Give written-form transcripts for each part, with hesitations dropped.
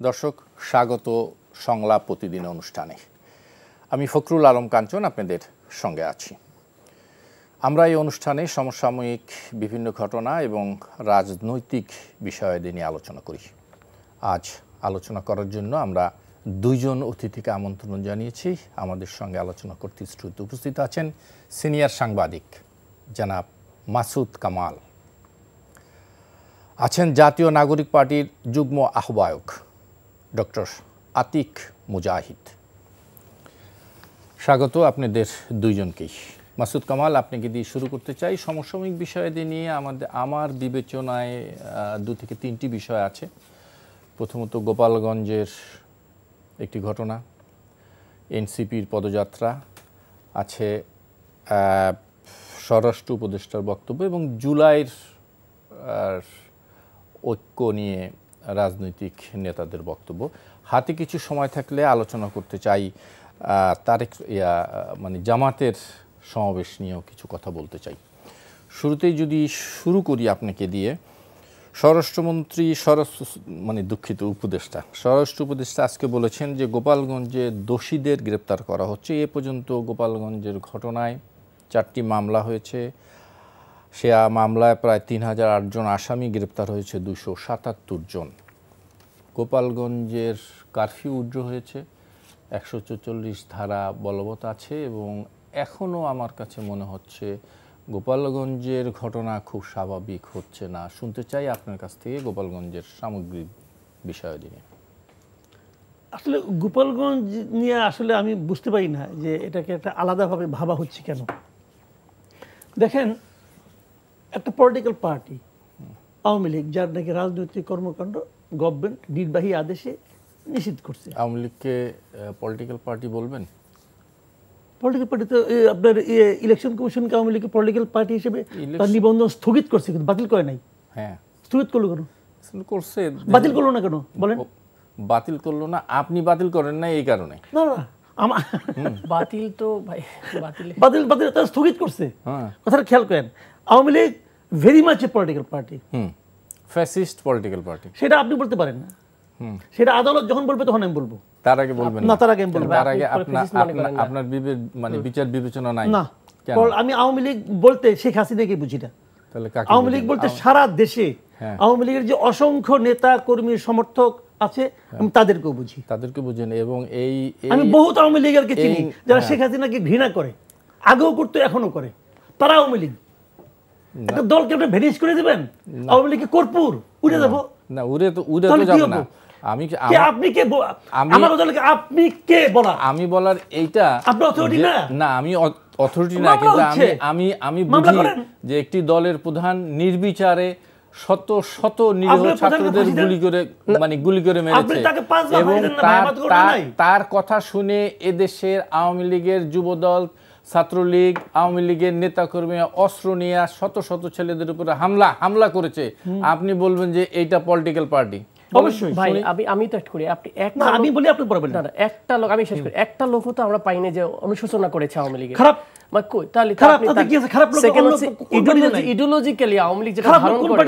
দর্শক, স্বাগত সংলাপ প্রতিদিন অনুষ্ঠানে। আমি ফখরুল আলম কাঞ্চন আপনাদের সঙ্গে আছি। আমরা এই অনুষ্ঠানে সমসাময়িক বিভিন্ন ঘটনা এবং রাজনৈতিক বিষয়াদি নিয়ে আলোচনা করি। আজ আলোচনা করার জন্য আমরা দুইজন অতিথিকে আমন্ত্রণ জানিয়েছি। আমাদের সঙ্গে আলোচনা করতে স্টুডিওতে উপস্থিত আছেন সিনিয়র সাংবাদিক জনাব মাসুদ কামাল, আছেন জাতীয় নাগরিক পার্টির যুগ্ম আহ্বায়ক ডক্টর আতিক মুজাহিদ। স্বাগত আপনাদের দুইজনকেই। মাসুদ কামাল, আপনাকে দিয়ে শুরু করতে চাই। সমসাময়িক বিষয়াদি নিয়ে আমার বিবেচনায় 2 থেকে 3টি বিষয় আছে। প্রথমত গোপালগঞ্জের একটি ঘটনা, এনসিপির পদযাত্রা আছে, স্বরাষ্ট্র উপদেষ্টার বক্তব্য এবং জুলাইয়ের ঐক্য নিয়ে রাজনৈতিক নেতাদের বক্তব্য। হাতে কিছু সময় থাকলে আলোচনা করতে চাই জামাতের সমাবেশ নিয়েও কিছু কথা বলতে চাই। শুরুতেই যদি শুরু করি আপনাকে দিয়ে, স্বরাষ্ট্র উপদেষ্টা আজকে বলেছেন যে গোপালগঞ্জে দোষীদের গ্রেপ্তার করা হচ্ছে। এ পর্যন্ত গোপালগঞ্জের ঘটনায় 4টি মামলা হয়েছে। সে মামলায় প্রায় 3008 জন আসামি, গ্রেপ্তার হয়েছে 277 জন। গোপালগঞ্জের কারফিউ উড্র হয়েছে, 144 ধারা বলবৎ আছে এবং এখনও আমার কাছে মনে হচ্ছে গোপালগঞ্জের ঘটনা খুব স্বাভাবিক হচ্ছে না। শুনতে চাই আপনার কাছ থেকে গোপালগঞ্জের সামগ্রিক বিষয় নিয়ে। আসলে গোপালগঞ্জ নিয়ে আসলে আমি বুঝতে পারি না যে এটাকে একটা আলাদাভাবে ভাবা হচ্ছে কেন। দেখেন, একটা পলিটিক্যাল পার্টি আওয়ামী লীগ, যার নাকি রাজনৈতিক কর্মকাণ্ড গভর্নমেন্ট নির্বাহী আদেশে নিষিদ্ধ করছে। আওয়ামী লীগকে পলিটিক্যাল পার্টি বলবেন? পলিটিক্যাল পার্টি তো আপনার ইলেকশন কমিশনকে আওয়ামী লীগের পলিটিক্যাল পার্টি হিসেবে তার নিবন্ধন স্থগিত করছে, কিন্তু বাতিল করে নাই। হ্যাঁ, স্থগিত করলো কেন? করছে, বাতিল করলো না কেন বলেন? বাতিল করলো না, আপনি বাতিল করেন না এই কারণে? না না, বাতিল তো ভাই বাতিল তারা স্থগিত করছে। কথাটা খেয়াল করেন, Awami League very much a political party, fascist political party. সেটা আপনি বলতে পারেন না, সেটা আদালত যখন বলবে তখন আমি বলবো। তার আগে বলবেন না? তার আগে আমি বলবো। তার আগে আপনার বিচার বিবেচনা নাই? না, আমি আওয়ামী লীগ বলতে শেখ হাসিনাকে বুঝি না। তাহলে আওয়ামী লীগ বলতে সারা দেশে আওয়ামী লীগের যে অসংখ্য নেতা কর্মী সমর্থক আছে আমি তাদেরকেও বুঝি। তাদেরকে বুঝেন এবং আমি বহুত আওয়ামী লীগেরকে চিনি যারা শেখ হাসিনাকে ঘৃণা করে, আগেও করতো এখনো করে। তারা আওয়ামী লীগ। একটা দলকে আপনি ভেনিশ করে দিবেন, আওয়ামী লীগকে কর্পূর উড়ে যাবো না, উড়ে তো যাবে না। আপনি কে আমার দলকে আপনি কে বলা? আমি বলার এইটা আপনি অথরিটি না? না, আমি অথরিটি না, কিন্তু আমি বুঝি যে একটি দলের প্রধান নির্বিচারে শত শত নিরীহ ছাত্রদের গুলি করে মেরেছে এবং তার কথা শুনে এদেশের আওয়ামী লীগের যুবদল, ছাত্রলীগ, আওয়ামী লীগের নেতাকর্মী অস্ত্র নিয়ে শত শত ছেলেদের উপরে হামলা করেছে। আপনি বলবেন যে এইটা পলিটিক্যাল পার্টি? অবশ্যই ভাই, আমি তো করি। আপনি একটা আমি বলি, আপনি বলবেন না। একটা লোক, আমি শেষ করি, একটা লোকও তো আমরা পাইনি যে অনুশোচনা করেছে আওয়ামী লীগের। খারাপ ইডিওলজিক্যালি আওয়ামী লীগ যেটা ধারণ করে,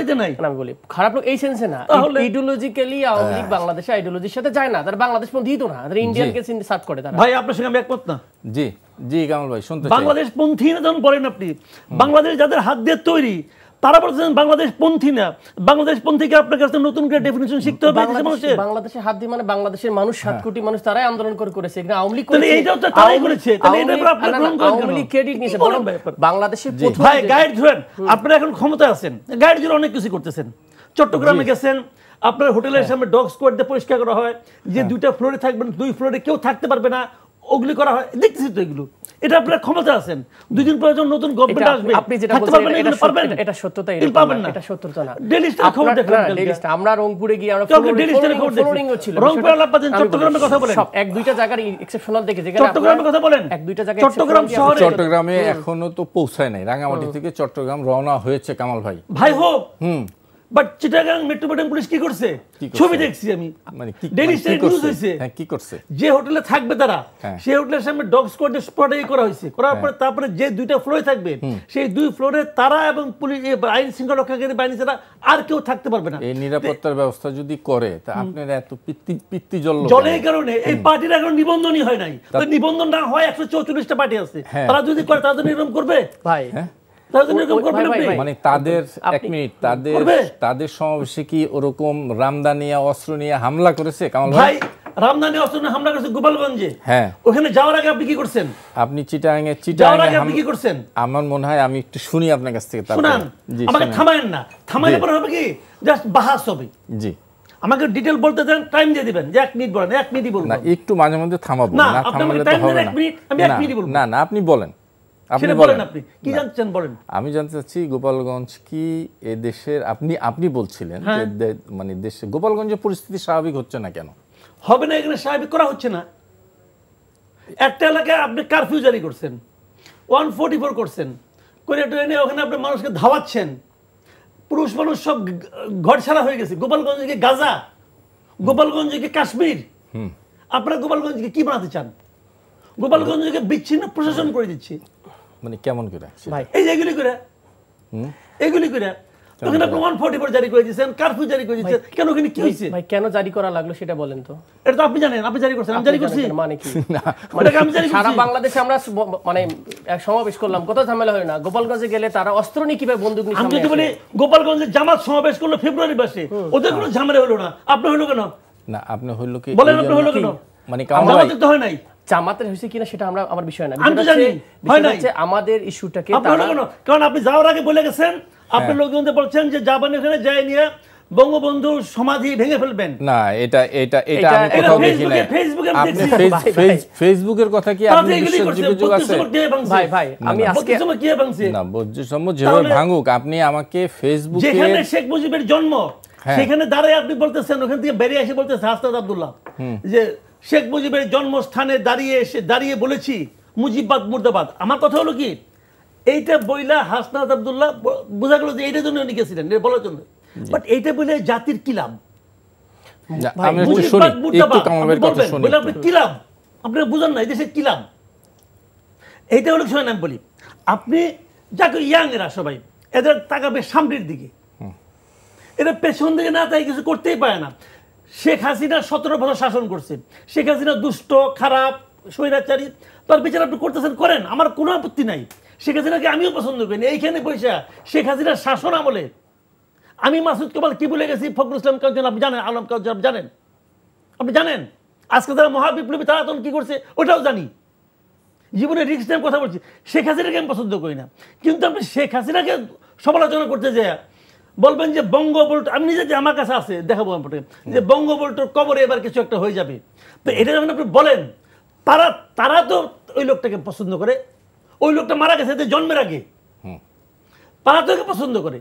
আমি বলি খারাপ লোক এই সেন্সে না। ইডিওলজিক্যালি আওয়ামী লীগ বাংলাদেশের আইডিওলজির সাথে যায় না। তারা বাংলাদেশ পন্থী তো না, তারা ইন্ডিয়ানকে সার্চ করে। তারা ভাই আপনার সঙ্গে আমি একমত না। জি জি কামাল ভাই, শুনতে বাংলাদেশ পন্থী না যখন বলেন আপনি, বাংলাদেশ যাদের হাত দিয়ে তৈরি তারা বলছেন বাংলাদেশ পন্থী না। বাংলাদেশ পন্থীকে আপনার কাছে নতুন করে ডেফিনিশন শিখতে হবে। বাংলাদেশের হাত দিয়ে মানে বাংলাদেশের মানুষ, 7 কোটি মানুষ, তারাই আন্দোলন করেছে। এখানে আওয়ামী লীগ ক্রেডিট নিয়েছে। বাংলাদেশের ভাই গাইড ধরেন, আপনারা এখন ক্ষমতায় আছেন, গাইড ধরে অনেক কিছু করতেছেন। চট্টগ্রামে গেছেন, আপনার হোটেলের সামনে ডগ স্কোয়াড দিয়ে পরিষ্কার করা হয়, যে 2টা ফ্লোরে থাকবেন 2 ফ্লোরে কেউ থাকতে পারবে না, ওগুলি করা হয়, দেখতেছি তো এগুলো। এটা আপনারা ক্ষমতা আছেন, 2 দিন পরে যখন নতুন গভর্নমেন্ট আসবে আপনি যেটা বলছেন এটা সত্যতা, এটা সত্যতা না। ডেইলি স্টার খবর দেখেন, আমরা রংপুরে গিয়ে আমরা ফ্লোরিং ছিল, রংপুর আলাপাতেন, চট্টগ্রামের কথা বলেন, সব 1-2টা জায়গার এক্সেপশনাল দেখে, যেখানে চট্টগ্রামের কথা বলেন, 1-2টা জায়গায় চট্টগ্রাম শহরে, চট্টগ্রামে এখনো তো পৌঁছায় নাই, রাঙ্গামাটি থেকে চট্টগ্রাম রওনা হয়েছে কামাল ভাই। ভাই হোক, বাট চিটাগাং মেট্রোপলিটন পুলিশ কি করছে? ছবি দেখছি আমি, ডেইলি স্টার নিউজ হইছে। কি করছে? যে হোটেলে থাকবে তারা, সেই হোটেলের সামনে ডগ স্কোয়াড স্পটে করা হয়েছে, করার পরে তারপরে যে 2টা ফ্লোরে থাকবে, সেই 2 ফ্লোরে তারা এবং পুলিশ আইন শৃঙ্খলা রক্ষাকারী বাহিনী ছাড়া আর কেউ থাকতে পারবে না। এই নিরাপত্তার ব্যবস্থা যদি করে, তা আপনারা এত পিত্তি জলে এই কারণে এই পার্টির এখন নিবন্ধনই হয় নাই। নিবন্ধন না হয় 144টা পার্টি আছে, তারা যদি করে তাদের এরকম করবে ভাই? মানে তাদের এক মিনিট, তাদের সমাবেশে কি ওরকম রামদানিয়া অস্ত্র নিয়ে হামলা করেছে কামাল ভাই? রামদানিয়া অস্ত্র নিয়ে হামলা করেছে গোপালগঞ্জে। হ্যাঁ, ওখানে যাওয়ার আগে আপনি কি করছেন? আপনি চিটাগাঙে আপনি কি করছেন? আমার মনে হয় আমি একটু শুনি আপনার কাছ থেকে। শুনান, আমাকে থামায়েন না। থামাইলে পরে হবে কি, জাস্ট বাহাস হবে। জি, আমাকে ডিটেইল বলতে দেন, টাইম দিয়ে দিবেন যে 1 মিনিট বলেন, 1 মিনিটই বলবো না, একটু মাঝে মধ্যে থামাবো না, থামালে তো হবে না। আমি 1 মিনিটই বলবো। না না, আপনি বলেন, আপনি বলেন, আপনি কি জানতেন বলেন। আমি জানতে চাচ্ছি গোপালগঞ্জ কি এ দেশের, আপনি বলছিলেন যে মানে দেশে গোপালগঞ্জের পরিস্থিতি স্বাভাবিক হচ্ছে না কেন? হবে না, এখানে স্বাভাবিক করা হচ্ছে না। একটা এলাকায় আপনি কারফিউ জারি করছেন, 144 করছেন, করে ট্রেনে ওখানে আপনি মানুষকে ধাওয়াচ্ছেন, পুরুষ মানুষ সব ঘর ছাড়া হয়ে গেছে। গোপালগঞ্জে কি গাজা? গোপালগঞ্জে কি কাশ্মীর? আপনারা গোপালগঞ্জকে কি বানাতে চান? গোপালগঞ্জকে বিচ্ছিন্ন প্রশাসন করে দিচ্ছে। মানে কেমন করে ভাই? এই যে এগুলি করে ওখানে আপনি 144 জারি করে দিয়েছেন, কারফিউ জারি করে দিয়েছেন। কেন, ওখানে কি হয়েছে ভাই? কেন জারি করা লাগলো সেটা বলেন তো। এটা তো আপনি জানেন, আপনি জারি করছেন, আমি জারি করছি। মানে কি? মানে আমি জারি করছি। সারা বাংলাদেশে আমরা মানে এক সমাবেশ করলাম, কত ঝামেলা হয় না। গোপালগঞ্জে গেলে তারা অস্ত্র নিয়ে কিভাবে বন্দুক নিয়ে সামনে আসে? আমি যদি বলি গোপালগঞ্জে জামাত সমাবেশ করলো ফেব্রুয়ারি মাসে, ওদের কোনো ঝামেলা হলো না, আপনি হলো কেন? না, আপনি হইলো কি বলেন, আপনি হলো কেন? মানে আমাদের তো হয় নাই। জামাতের হয়েছে কিনা সেটা আমার বিষয় না, আমি তো জানি হয় নাই। আমাদের ইস্যুটাকে কারণ আপনি যাওয়ার আগে বলে গেছেন, আপনি লোকজনদের বলছেন যে যাবেন ওখানে, যায় নিয়ে বঙ্গবন্ধুর সমাধি ভেঙে ফেলবেন। না, এটা আমি কোথাও দেখি না। আপনি ফেসবুকের কথা কি আপনি বিশ্বাসযোগ্য আছে? ভাই আমি আজকে কি ভাঙছে না, বজ্রসম্য যেভাবে ভাঙুক, আপনি আমাকে ফেসবুকে যেখানে শেখ মুজিবের জন্ম, সেখানে দাঁড়ায় আপনি বলতেছেন, ওখান থেকে বেরিয়ে এসে বলতেছে হাসনাত আব্দুল্লাহ যে শেখ মুজিবের জন্মস্থানে দাঁড়িয়ে বলেছি মুজিববাদ মুর্দাবাদ। আমার কথা হলো কি, এইটা বইলা হাসনাত আব্দুল্লাহ বোঝা গেল যে এইটার জন্য উনি গেছিলেন বলার জন্য, বাট এইটা বলে জাতির কি লাভ? আমি একটু শুনি, একটু কামালের কথা শুনি। বলে আপনি কি লাভ? আপনি বুঝেন না এই দেশে কি লাভ? এইটা হলো সময় আমি বলি, আপনি যাকে ইয়াং এরা সবাই এদের তাকাবে সামনের দিকে, এরা পেছন দিকে না তাই কিছু করতেই পারে না। শেখ হাসিনা 17 বছর শাসন করছে। শেখ হাসিনা দুষ্ট, খারাপ, স্বৈরাচারী, তার বিচার আপনি করতেছেন, করেন, আমার কোনো আপত্তি নাই। শেখ হাসিনাকে আমিও পছন্দ করি। এইখানে পয়সা শেখ হাসিনার শাসন আমলে আমি মাসুদ কেবল কি বলে গেছি, ফখরুল ইসলাম কাউজন আপনি জানেন, আলম কাউজন আপনি জানেন, আজকে যারা মহাবিপ্লবী তারা তখন কি করছে ওটাও জানি। জীবনে রিস্ক নিয়ে কথা বলছি। শেখ হাসিনাকে আমি পছন্দ করি না, কিন্তু আপনি শেখ হাসিনাকে সমালোচনা করতে যায় বলবেন যে বঙ্গবল্ট, আমি নিজে যে আমার কাছে আছে দেখাবো আপনাকে, যে বঙ্গবল্টর কবরে এবার কিছু একটা হয়ে যাবে। তো এটা যখন আপনি বলেন, তারা তো ওই লোকটাকে পছন্দ করে, ওই লোকটা মারা গেছে জন্মের আগে, তারা তো পছন্দ করে।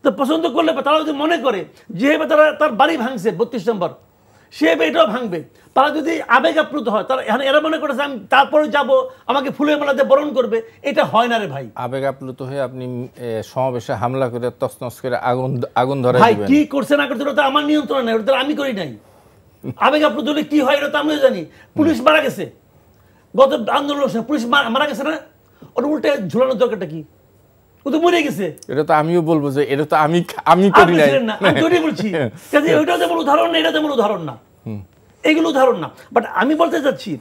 তো পছন্দ করলে তারা যদি মনে করে যেভাবে তার বাড়ি ভাঙছে 32 নম্বর, সেভাবে এটাও ভাঙবে। তারা যদি আবেগ আপ্লুত হয়, তারা এরা মনে করেছে আমি তারপরে যাব, আমাকে ফুলের মালাতে বরণ করবে, এটা হয় না রে ভাই। আবেগ আপ্লুত হয়ে আপনি সমাবেশে হামলা করে তছনছ করে আগুন ধরে ভাই কি করছে না করছে ওটা আমার নিয়ন্ত্রণ নাই, ওটা আমি করি নাই। আবেগ আপ্লুত হলে কি হয় এটা তো আমিও জানি। পুলিশ মারা গেছে গত আন্দোলনের সময়, পুলিশ মারা গেছে না, ওর উল্টে ঝুলানোর দরকারটা কি? ও তো মরে গেছে। এটা তো আমিও বলবো যে এটা তো আমি করি নাই, আমি তো বলছি কাজে ওইটাও যেমন উদাহরণ না, এটা তেমন উদাহরণ না, এগুলো উদাহরণ না। বাট আমি বলতে চাচ্ছি,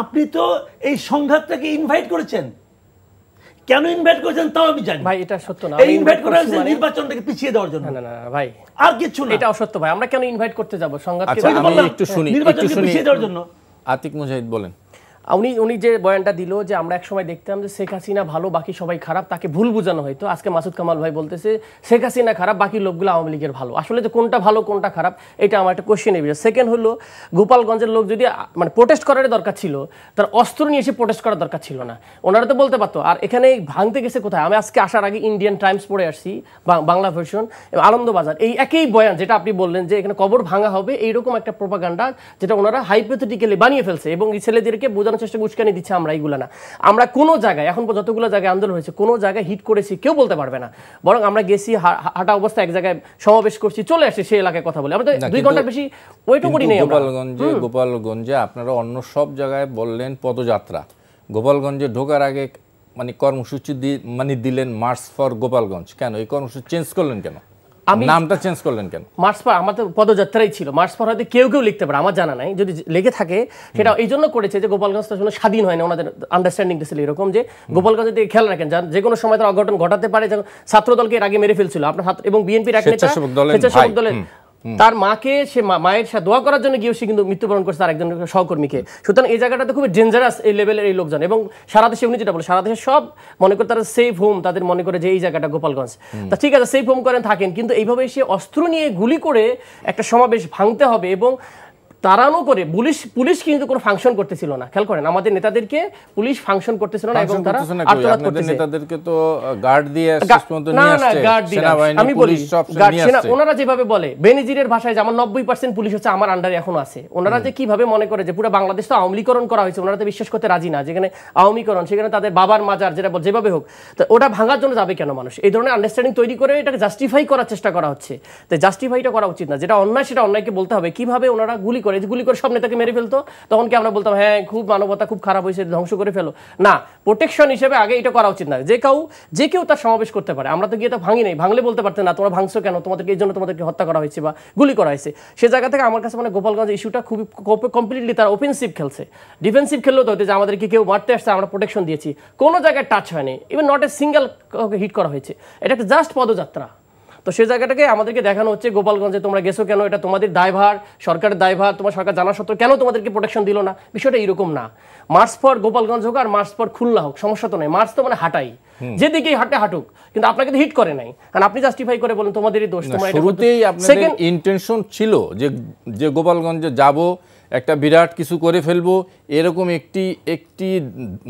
আপনি তো এই সংঘাতটাকে ইনভাইট করেছেন। কেন ইনভাইট করেছেন তাও আমি জানি ভাই। এটা সত্য না, এই ইনভাইট করা হয়েছে নির্বাচনটাকে পিছিয়ে দেওয়ার জন্য। না না ভাই, আর কিছু না, এটা অসত্য ভাই। আমরা কেন ইনভাইট করতে যাব সংঘাতকে? আমি একটু শুনি, নির্বাচনকে পিছিয়ে দেওয়ার জন্য। আতিক মুজাহিদ বলেন। উনি যে বয়ানটা দিল যে আমরা এক সময় দেখতাম যে শেখ হাসিনা ভালো, বাকি সবাই খারাপ, তাকে ভুল বোঝানো হয়তো। আজকে মাসুদ কামাল ভাই বলতেছে শেখ হাসিনা খারাপ, বাকি লোকগুলো আওয়ামী লীগের ভালো। আসলে যে কোনটা ভালো কোনটা খারাপ, এটা আমার একটা কোশ্চেনের বিষয়। সেকেন্ড হলো, গোপালগঞ্জের লোক যদি মানে প্রোটেস্ট করার দরকার ছিল, তার অস্ত্র নিয়ে এসে প্রোটেস্ট করার দরকার ছিল না, ওনারা তো বলতে পারতো। আর এখানে ভাঙতে গেছে কোথায়? আমি আজকে আসার আগে ইন্ডিয়ান টাইমস পড়ে আসছি, বাংলা ভার্সন, আনন্দবাজার, এই একই বয়ান যেটা আপনি বললেন যে এখানে কবর ভাঙা হবে, এইরকম একটা প্রোপাগান্ডা যেটা ওনারা হাইপোথেটিক্যালি বানিয়ে ফেলছে এবং এই ছেলেদেরকে বোঝানো বোঝানোর চেষ্টা উস্কানি দিচ্ছে আমরা এইগুলো না। আমরা কোনো জায়গায় এখন যতগুলো জায়গায় আন্দোলন হয়েছে কোনো জায়গায় হিট করেছি কেউ বলতে পারবে না, বরং আমরা গেছি হাঁটা অবস্থা এক জায়গায় সমাবেশ করছি, চলে আসছি সেই এলাকায় কথা বলি। আমরা তো 2 ঘন্টার বেশি ওয়েটও করি নাই। গোপালগঞ্জে আপনারা অন্য সব জায়গায় বললেন পদযাত্রা, গোপালগঞ্জে ঢোকার আগে মানে কর্মসূচি দিলেন মার্চ ফর গোপালগঞ্জ। কেন এই কর্মসূচি চেঞ্জ করলেন, কেন নামটা চেঞ্জ করলেন কেন? মার্চ ফর আমাদের পদযাত্রাই ছিল, মার্চ ফর হয়তো কেউ লিখতে পারে, আমার জানা নাই, যদি লেগে থাকে সেটা এই জন্য করেছে যে গোপালগঞ্জটা আসলে স্বাধীন হয় না, ওনাদের আন্ডারস্ট্যান্ডিং ছিল এরকম যে গোপালগঞ্জের দিকে খেয়াল রাখেন, যে কোনো সময় তার অঘটন ঘটাতে পারে। যেমন ছাত্রদলকে এর আগে মেরে ফেলছিল আপনার এবং বিএনপির এক নেতা স্বেচ্ছাসেবক দলের তার মাকে, সে মায়ের সাথে দোয়া করার জন্য গিয়ে সে কিন্তু মৃত্যুবরণ করছে তার একজন সহকর্মীকে। সুতরাং এই জায়গাটাতে খুবই ডেঞ্জারাস এই লেভেলের এই লোকজন, এবং সারা দেশে উনি যেটা বলে সারা দেশে সব মনে করে তারা সেফ হোম, তাদের মনে করে যে এই জায়গাটা গোপালগঞ্জ। তা ঠিক আছে, সেফ হোম করেন থাকেন, কিন্তু এইভাবে সে অস্ত্র নিয়ে গুলি করে একটা সমাবেশ ভাঙতে হবে এবং তাড়ানো করে পুলিশ কিন্তু কোনো ফাংশন করতেছিল না। খেয়াল করেন আমাদের নেতাদেরকে পুলিশ ফাংশন করতেছিল না, এবং তারা আত্মঘাত করতেছে। নেতাদেরকে তো গার্ড দিয়ে শেষ পর্যন্ত নিয়ে আসছে সেনাবাহিনী, আমি বলি পুলিশ সব নিয়ে আসছে। ওনারা যেভাবে বলে বেনজিরের ভাষায় যে আমার 90% পুলিশ হচ্ছে আমার আন্ডারে এখনো আছে, ওনারা যে কিভাবে মনে করে যে পুরো বাংলাদেশ তো আওয়ামীকরণ করা হয়েছে, ওনারা তো বিশ্বাস করতে রাজি না যেখানে আওয়ামীকরণ, সেখানে তাদের বাবার মাজার যেটা যেভাবে হোক, তো ওটা ভাঙার জন্য যাবে কেন মানুষ? এই ধরনের আন্ডারস্ট্যান্ডিং তৈরি করে এটাকে জাস্টিফাই করার চেষ্টা করা হচ্ছে। তো জাস্টিফাইটা করা উচিত না, যেটা অন্যায় সেটা অন্যায়কে বলতে হবে। কিভাবে ওনারা গুলি করে সব নেতাকে মেরে ফেলতো, তখন কি আমরা বলতাম হ্যাঁ খুব মানবতা খুব খারাপ হয়েছে, ধ্বংস করে ফেলো? না, প্রোটেকশন হিসেবে আগে এটা করা উচিত না। যে কেউ তার সমাবেশ করতে পারে, আমরা তো গিয়ে তো ভাঙি নাই, ভাঙলে বলতে পারতেন না তোমরা ভাঙছো কেন, তোমাদেরকে এই জন্য তোমাদেরকে হত্যা করা হয়েছে বা গুলি করা হয়েছে। সে জায়গা থেকে আমার কাছে মানে গোপালগঞ্জ ইস্যুটা খুবই কমপ্লিটলি তারা অফেন্সিভ খেলছে। ডিফেন্সিভ খেললেও তো যে আমাদেরকে কেউ মারতে আসছে আমরা প্রোটেকশন দিয়েছি, কোনো জায়গায় টাচ হয়নি, even not a single hit করা হয়েছে। এটা একটা জাস্ট পদযাত্রা। তো সেই জায়গাটাকে আমাদেরকে দেখানো হচ্ছে গোপালগঞ্জে তোমরা গেছো কেন, এটা তোমাদের দায়ভার, সরকারের দায়ভার, তোমার সরকার জানা সত্ত্বেও কেন তোমাদেরকে প্রোটেকশন দিল না। বিষয়টা এরকম না। মার্চ ফর গোপালগঞ্জ হোক আর মার্চ ফর খুলনা হোক, সমস্যা তো নেই, মার্চ তো মানে হাঁটাই, যেদিকেই হাঁটুক, কিন্তু আপনাকে তো হিট করে নাই, কারণ আপনি জাস্টিফাই করে বলেন তোমাদেরই দোষ। শুরুতেই আপনাদের ইন্টেনশন ছিল যে গোপালগঞ্জে যাব, একটা বিরাট কিছু করে ফেলবো, এরকম একটি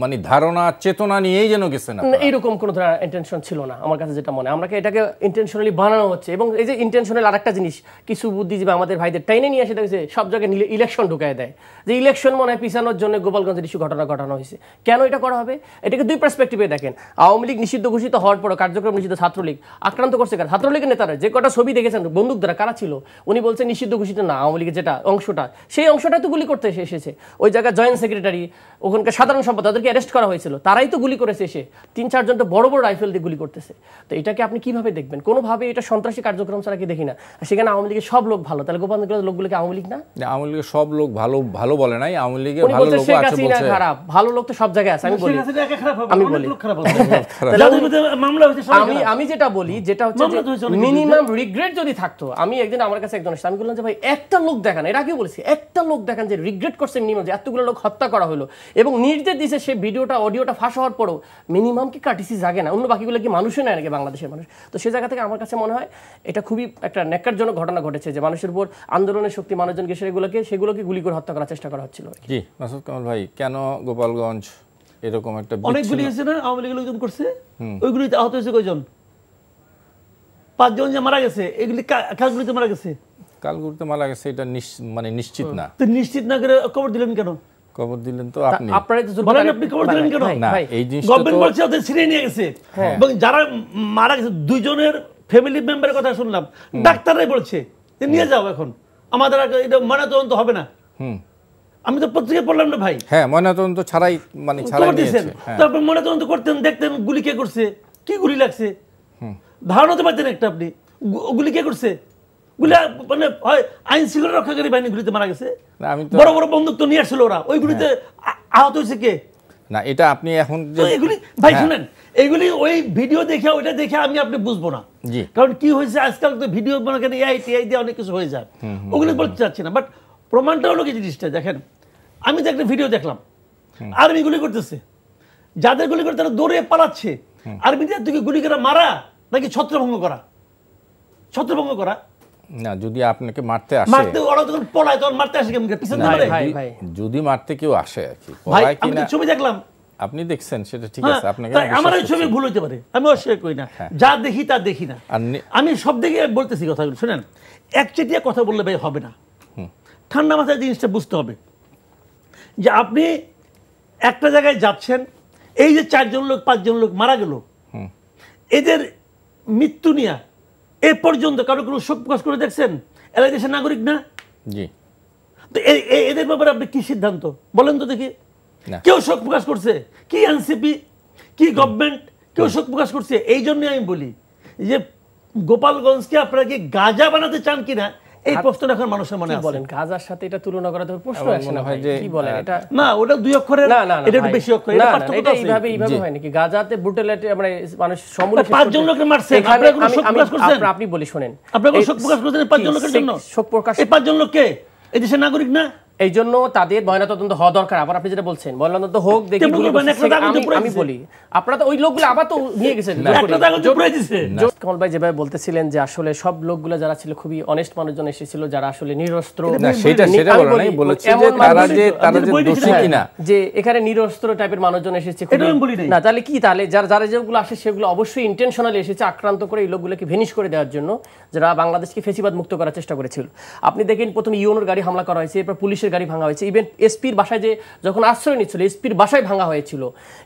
মানে ধারণা চেতনা নিয়েই যেন গেছে না, এইরকম কোনো ইন্টেনশন ছিল না আমার কাছে যেটা মনে। আমাকে এটাকে ইন্টেনশনালি বানানো হচ্ছে, এবং এই যে ইন্টেনশনাল আরেকটা জিনিস কিছু বুদ্ধিজীবী আমাদের ভাইদের টাইনে নিয়ে এসে দেখছে সব জায়গায় ইলেকশন ঢুকায় দেয়, যে ইলেকশন মনে হয় পিছানোর জন্য গোপালগঞ্জের ইস্যু ঘটানো হয়েছে। কেন এটা করা হবে? এটাকে দুই পার্সপেক্টিভে দেখেন। আওয়ামী লীগ নিষিদ্ধ ঘোষিত হওয়ার পর কার্যক্রম নিষিদ্ধ, ছাত্রলীগ আক্রান্ত করছে কারা? ছাত্রলীগের নেতারা। যে কটা ছবি দেখেছেন বন্দুক দ্বারা, কারা ছিল? উনি বলছেন নিষিদ্ধ ঘোষিত না, আওয়ামী লীগের যেটা অংশটা, সেই অংশটা তো গুলি করতে এসেছে। ওই জায়গায় জয়েন্ট সেক্রেটারি, ওখানকার সাধারণ সম্পাদক, তাদেরকে অ্যারেস্ট করা হয়েছিল, তারাই তো গুলি করেছে এসে, 3-4 জন তো বড় বড় রাইফেল দিয়ে গুলি করতেছে। তো এটাকে আপনি কিভাবে দেখবেন? কোনোভাবে এটা সন্ত্রাসী কার্যক্রম ছাড়া কি দেখি না। সেখানে আওয়ামী লীগের সব লোক ভালো, তাহলে গোপালগঞ্জের লোকগুলোকে আওয়ামী লীগ না? আওয়ামী লীগের সব লোক ভালো বলে নাই, আওয়ামী লীগের ভালো লোক আছে বলছে। খারাপ ভালো লোক তো সব জায়গায় আছে। আমি যেটা বলি যেটা হচ্ছে মিনিমাম রিগ্রেট যদি থাকতো। আমি একদিন আমার কাছে একজন এসে আমি বললাম যে ভাই একটা লোক দেখান, এর আগেও বলেছি, একটা লোক দেখান যে রিগ্রেট করছে মিনিমাম, যে এতগুলো লোক হত্যা করা হলো এবং নির্দেশ দিয়েছে সে ভিডিওটা অডিওটা ফাঁস হওয়ার পরও মিনিমাম কি কাটিসি জাগে না? অন্য বাকিগুলো কি মানুষই নেয় নাকি বাংলাদেশের মানুষ? তো সে জায়গা থেকে আমার কাছে মনে হয় এটা খুবই একটা ন্যাক্কারজনক ঘটনা ঘটেছে, যে মানুষের উপর আন্দোলনের শক্তি মানুষজনকে সেগুলোকে গুলি করে হত্যা করার চেষ্টা করা হচ্ছিল। জি মাসুদ কামাল ভাই, কেন গোপালগঞ্জ এরকম একটা অনেক গুলি হয়েছে না আওয়ামী লীগের লোকজন করছে, ওইগুলিতে আহত হয়েছে কয়জন? 5 জন যে মারা গেছে, এগুলি কালগুলিতে মারা গেছে, কালগুলিতে মারা গেছে, এটা মানে নিশ্চিত না। তো নিশ্চিত না করে কবর দিলেন কেন? কবর দিলেন তো আপনি, আপনি কবর দিলেন কেন? এই জিনিসটা গভর্নমেন্ট বলছে ওদের ছিনিয়ে নিয়ে গেছে, এবং যারা মারা গেছে 2 জনের ফ্যামিলি মেম্বারের কথা শুনলাম, ডাক্তাররাই বলছে যে নিয়ে যাও, এখন আমাদের এটা ময়নাতদন্ত হবে না। আমি তো পত্রিকায় পড়লাম না ভাই। হ্যাঁ, ময়নাতদন্ত ছাড়াই মানে ছাড়াই দিয়েছেন। তারপর ময়নাতদন্ত করতেন, দেখতেন গুলি কে করছে, কি গুলি লাগছে, ধারণা তো পাচ্ছেন একটা আপনি, গুলি কে করছে, গুলি মানে হয় আইন শৃঙ্খলা রক্ষাকারী বাহিনী গুলিতে মারা গেছে, বড় বড় বন্দুক তো নিয়ে আসছিল ওরা, ওই গুলিতে আহত হয়েছে কে? না, এটা আপনি এখন এগুলি ভাই শুনেন, এগুলি ওই ভিডিও দেখে ওইটা দেখে আপনি বুঝবো না, কারণ কি হয়েছে আজকাল তো ভিডিও মনে করেন এআই দিয়ে অনেক কিছু হয়ে যায়, ওগুলি বলতে চাচ্ছি না। বাট প্রমাণটা হলো কি জিনিসটা দেখেন, আমি তো একটা ভিডিও দেখলাম আর্মি গুলি করতেছে, যাদের গুলি করে তারা দৌড়ে পালাচ্ছে, আর্মিদের থেকে গুলি করা মারা নাকি ছত্রভঙ্গ করা? ছত্রভঙ্গ করা না, যদি আপনাকে মারতে আসে, মারতে ওরা যখন পলায় তখন মারতে আসে কেমন পিছনে ধরে? যদি মারতে কেউ আসে আর কি, পলায় কি না? ছবি দেখলাম, আপনি দেখছেন, সেটা ঠিক আছে, আপনাকে আমার এই ছবি ভুল হইতে পারে, আমি অস্বীকার করি না, যা দেখি তা দেখি না, আমি সব দিকে বলতেছি কথাগুলো। শুনেন, একচেটিয়া কথা বললে ভাই হবে না, ঠান্ডা মাথায় জিনিসটা বুঝতে হবে যে আপনি একটা জায়গায় যাচ্ছেন, এই যে 4 জন লোক 5 জন লোক মারা গেল, এদের মৃত্যু নিয়ে এ পর্যন্ত কারো কোনো শোক প্রকাশ করে দেখছেন? এরা দেশের নাগরিক না? জি। তো এদের ব্যাপারে আপনি কি সিদ্ধান্ত বলেন তো দেখি? কেউ শোক প্রকাশ করছে? কি এনসিপি, কি গভর্নমেন্ট, কেউ শোক প্রকাশ করছে? এই জন্য আমি বলি যে গোপালগঞ্জকে আপনারা কি গাজা বানাতে চান কিনা, এই প্রশ্নটা এখন মানুষের মনে আছে। বলেন গাজার সাথে এটা তুলনা করা তো প্রশ্ন আসে না ভাই, কি বলেন এটা? না, ওটা 2 অক্ষরের, এটা একটু বেশি অক্ষর, এটা পার্থক্য আছে। এইভাবে হয় নাকি? গাজাতে ব্রুটালিটি মানে মানুষ সমূলে 5 জন লোককে মারছে, আপনারা কোনো শোক প্রকাশ করছেন? আপনি বলি শুনেন, আপনারা কোনো শোক প্রকাশ করছেন 5 জন লোকের জন্য? শোক প্রকাশ, এই 5 জন লোককে এই দেশের নাগরিক না? এই জন্য তাদের ময়নাতদন্ত হওয়া দরকার। আবার আপনি যেটা বলছেন ময়নাতদন্ত হোক, দেখি আমি বলি আপনারা তো ওই লোকগুলো আবার তো নিয়ে গেছেন। কমল ভাই যেভাবে বলতেছিলেন যে আসলে সব লোকগুলো যারা ছিল খুবই অনেস্ট মানুষজন এসেছিল, যারা আসলে নিরস্ত্র, যে এখানে নিরস্ত্র টাইপের মানুষজন এসেছে না, তাহলে কি, তাহলে যারা যেগুলো আসে সেগুলো অবশ্যই ইন্টেনশনালি এসেছে আক্রান্ত করে এই লোকগুলোকে ভেনিশ করে দেওয়ার জন্য, যারা বাংলাদেশকে ফেসিবাদ মুক্ত করার চেষ্টা করেছিল। আপনি দেখেন প্রথমে ইউনোর গাড়ি হামলা করা হয়েছে, এরপর পুলিশের গাড়ি ভাঙা হয়েছে, ইভেন এসপির বাসায় যে যখন আশ্রয় নিচ্ছিল এসপির বাসায় ভাঙা হয়েছিল,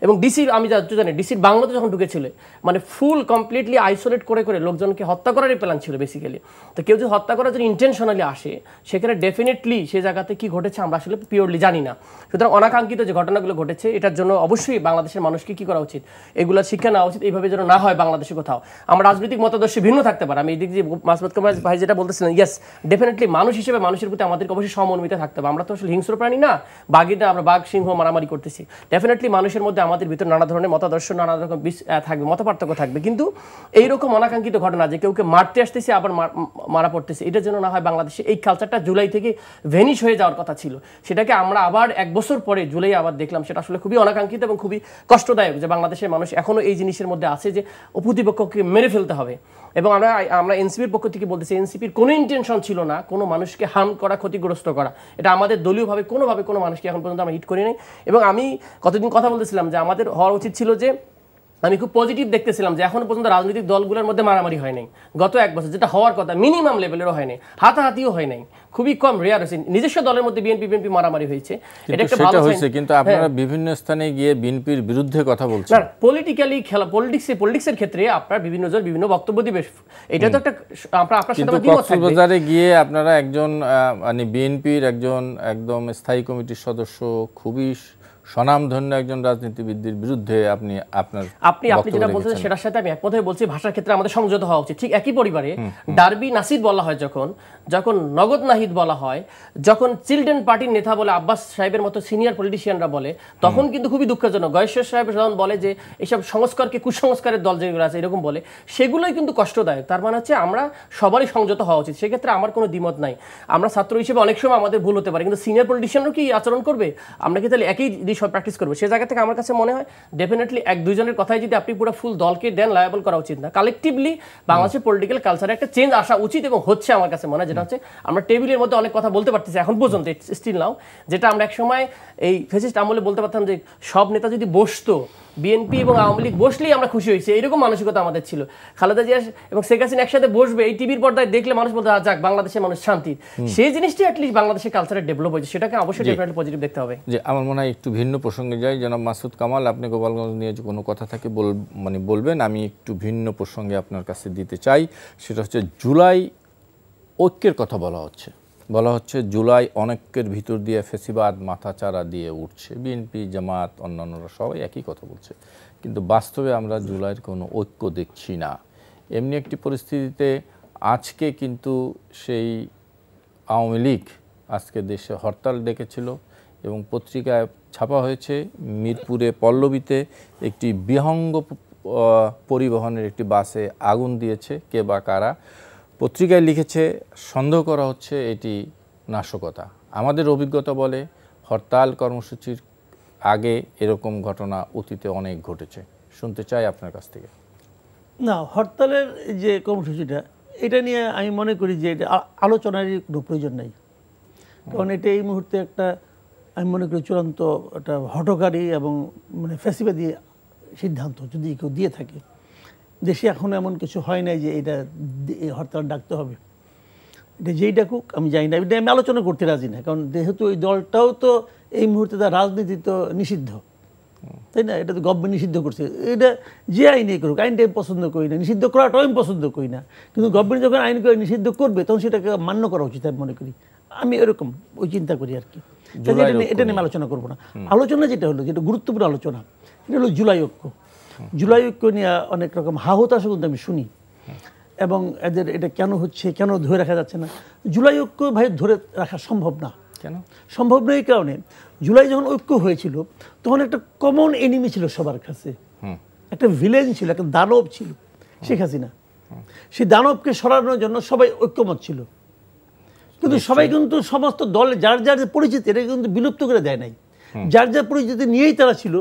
এবং ডিসির, আমি যতটুকু জানি ডিসির বাংলাতে যখন ঢুকেছিল, মানে ফুল কমপ্লিটলি আইসোলেট করে করে লোকজনকে হত্যা করারই প্ল্যান ছিল বেসিক্যালি। তো কেউ যদি হত্যা করার জন্য ইন্টেনশনালি আসে, সেখানে ডেফিনেটলি সে জায়গাতে কি ঘটেছে আমরা আসলে পিওরলি জানি না। সুতরাং অনাকাঙ্ক্ষিত যে ঘটনাগুলো ঘটেছে এটার জন্য অবশ্যই বাংলাদেশের মানুষকে কি করা উচিত, এগুলো শিক্ষা নেওয়া উচিত, এইভাবে যেন না হয় বাংলাদেশে কোথাও। আমরা রাজনৈতিক মতাদর্শে ভিন্ন থাকতে পারে, আমি এই দিক দিয়ে মাসুদ কামাল ভাই যেটা বলতেছিলেন, ইয়েস ডেফিনেটলি মানুষ হিসেবে মানুষের প্রতি আমাদেরকে অবশ্যই সমন্বিত থাকতে হবে। আমরা তো আসলে হিংস্র প্রাণী না, বাঘিটা আমরা বাঘ সিংহ মারামারি করতেছি। ডেফিনেটলি মানুষের মধ্যে আমাদের ভিতরে নানা ধরনের মতাদর্শ, নানা রকম থাকবে, মতপার্থক্য থাকবে, কিন্তু এইরকম অনাকাঙ্ক্ষিত ঘটনা যে কেউকে মারতে আসতেছে আবার মারা পড়তেছে, এটার জন্য না হয় বাংলাদেশে এই কালচারটা জুলাই থেকে ভেনিশ হয়ে যাওয়ার কথা ছিল, সেটাকে আমরা আবার 1 বছর পরে জুলাই আবার দেখলাম। সেটা আসলে খুবই অনাকাঙ্ক্ষিত এবং খুবই কষ্টদায়ক যে বাংলাদেশের মানুষ এখনো এই জিনিসের মধ্যে আছে যে প্রতিপক্ষকে মেরে ফেলতে হবে। এবং আমরা এনসিপির পক্ষ থেকে বলতেছি, এনসিপির কোনো ইন্টেনশন ছিল না কোনো মানুষকে হার্ম করা, ক্ষতিগ্রস্ত করা। এটা আমাদের দলীয়ভাবে কোনো মানুষকে এখন পর্যন্ত আমরা হিট করি নাই। এবং আমি কতদিন কথা বলতেছিলাম যে আমাদের হওয়া উচিত ছিল যে, আমি খুব পজিটিভ দেখতেছিলাম যে এখনো পর্যন্ত রাজনৈতিক দলগুলোর মধ্যে মারামারি হয় নাই গত 1 বছর, যেটা হওয়ার কথা মিনিমাম লেভেলেরও হয় নাই, হাতাহাতিও হয় নাই, খুবই কম রেয়ার হয়েছে। নিজস্ব দলের মধ্যে বিএনপি মারামারি হয়েছে, এটা একটা ভালো হয়েছে। কিন্তু আপনারা বিভিন্ন স্থানে গিয়ে বিএনপির বিরুদ্ধে কথা বলছেন। না, পলিটিক্যালি খেলা, পলিটিক্সের ক্ষেত্রে আপনার বিভিন্ন জন বিভিন্ন বক্তব্য দিবে, এটা তো একটা আপনার সাথে দ্বিমত থাকবে। কক্সবাজারে গিয়ে আপনারা একজন মানে বিএনপির একজন একদম স্থায়ী কমিটির সদস্য, খুবই স্বনামধন্য একজন রাজনীতিবিদের বিরুদ্ধে আপনি যেটা বলছেন সেটার সাথে আমি একমত হয়ে বলছি। ভাষার ক্ষেত্রে আমাদের সংযত হওয়া উচিত। ঠিক একই পরিবারে ডারবি নাসির বলা হয়, যখন নগদ নাহিদ বলা হয়, যখন চিলড্রেন পার্টির নেতা বলে আব্বাস সাহেবের মতো সিনিয়র পলিটিশিয়ানরা বলে, তখন কিন্তু খুবই দুঃখজনক। গয়েশ্বর সাহেব যখন বলে যে এইসব সংস্কারকে কুসংস্কারের দল যেগুলো আছে এরকম বলে, সেগুলোই কিন্তু কষ্টদায়ক। তার মানে হচ্ছে আমরা সবারই সংযত হওয়া উচিত, সেক্ষেত্রে আমার কোনো দ্বিমত নাই। আমরা ছাত্র হিসেবে অনেক সময় আমাদের ভুল হতে পারে, কিন্তু সিনিয়র পলিটিশিয়ানও কি আচরণ করবে? আমরা কি তাহলে একই সব প্র্যাকটিস করবো? সে জায়গা থেকে আমার কাছে মনে হয় ডেফিনেটলি 1-2 জনের কথাই যদি আপনি পুরো ফুল দলকে দেন, লায়াবল করা উচিত না। কালেকটিভলি বাংলাদেশের পলিটিক্যাল কালচারে একটা চেঞ্জ আসা উচিত এবং হচ্ছে আমার কাছে মনে হয়। যেটা হচ্ছে আমরা টেবিলের মধ্যে অনেক কথা বলতে পারতেছি এখন পর্যন্ত, স্টিল নাও, যেটা আমরা একসময় এই ফ্যাসিস্ট আমলে বলতে পারতাম যে সব নেতা যদি বসতো, বিএনপি এবং আওয়ামী লীগ বসলেই আমরা খুশি হয়েছি, এইরকম মানসিকতা আমাদের ছিল। খালেদা জিয়া এবং শেখ হাসিনা একসাথে বসবে, এই টিভির পর্দায় দেখলে মানুষ বলতে যাক বাংলাদেশের মানুষ শান্তি, সেই জিনিসটি অ্যাটলিস্ট বাংলাদেশের কালচারে ডেভেলপ হয়েছে, সেটাকে অবশ্যই ডেফিনেটলি পজিটিভ দেখতে হবে। যে আমার মনে হয় একটু ভিন্ন প্রসঙ্গে যাই, জনাব মাসুদ কামাল, আপনি গোপালগঞ্জ নিয়ে যে কোনো কথা থাকে বলবেন, আমি একটু ভিন্ন প্রসঙ্গে আপনার কাছে দিতে চাই। সেটা হচ্ছে জুলাই ঐক্যের কথা বলা হচ্ছে জুলাই অনেকের ভিতর দিয়ে ফেসিবাদ মাথাচাড়া দিয়ে উঠছে, বিএনপি জামাত অন্যান্যরা সবাই একই কথা বলছে, কিন্তু বাস্তবে আমরা জুলাইয়ের কোনো ঐক্য দেখছি না। এমনি একটি পরিস্থিতিতে আজকে কিন্তু সেই আওয়ামী লীগ আজকে দেশে হরতাল ডেকেছিল এবং পত্রিকায় ছাপা হয়েছে মিরপুরে পল্লবীতে একটি বিহঙ্গ পরিবহনের একটি বাসে আগুন দিয়েছে কে বা কারা। পত্রিকায় লিখেছে, সন্দেহ করা হচ্ছে এটি নাশকতা। আমাদের অভিজ্ঞতা বলে হরতাল কর্মসূচির আগে এরকম ঘটনা অতীতে অনেক ঘটেছে। শুনতে চাই আপনার কাছ থেকে। না, হরতালের যে কর্মসূচিটা, এটা নিয়ে আমি মনে করি যে এটা আলোচনারই কোনো প্রয়োজন নেই, কারণ এটা এই মুহূর্তে একটা আমি মনে করি চূড়ান্ত একটা হঠকারী এবং মানে ফ্যাসিবাদী সিদ্ধান্ত যদি কেউ দিয়ে থাকে। দেশে এখনো এমন কিছু হয় নাই যে এটা হরতাল ডাকতে হবে, এটা যেই ডাকুক আমি জানি না, এটা আমি আলোচনা করতে রাজি না, কারণ যেহেতু ওই দলটাও তো এই মুহূর্তে তার রাজনীতি তো নিষিদ্ধ, তাই না? এটা তো গভর্নমেন্ট নিষিদ্ধ করছে। এটা যে আইনে করুক, আইনটা আমি পছন্দ করি না, নিষিদ্ধ করাটাও আমি পছন্দ করি না, কিন্তু গভর্নমেন্ট যখন আইন করে নিষিদ্ধ করবে তখন সেটাকে মান্য করা উচিত আমি মনে করি। আমি এরকম ওই চিন্তা করি আর কি। এটা নিয়ে আলোচনা করবো না। আলোচনা যেটা হলো, যেটা গুরুত্বপূর্ণ আলোচনা, সেটা হলো জুলাই ঐক্য। জুলাই ঐক্য নিয়ে অনেক রকম হাহুতাশও কিন্তু আমি শুনি, এবং এদের এটা কেন হচ্ছে, কেন ধরে রাখা যাচ্ছে না। জুলাই ঐক্য ভাই ধরে রাখা সম্ভব না। কেন সম্ভব নয়? এই কারণে জুলাই যখন ঐক্য হয়েছিল তখন একটা কমন এনিমি ছিল সবার কাছে, একটা ভিলেন ছিল, একটা দানব ছিল, শেখ হাসিনা। সেই দানবকে সরানোর জন্য সবাই ঐক্যমত ছিল, কিন্তু সবাই কিন্তু সমস্ত দল যার যার পরিচিতি এটা কিন্তু বিলুপ্ত করে দেয় নাই। যার যার পরিচিতি নিয়েই তারা ছিল,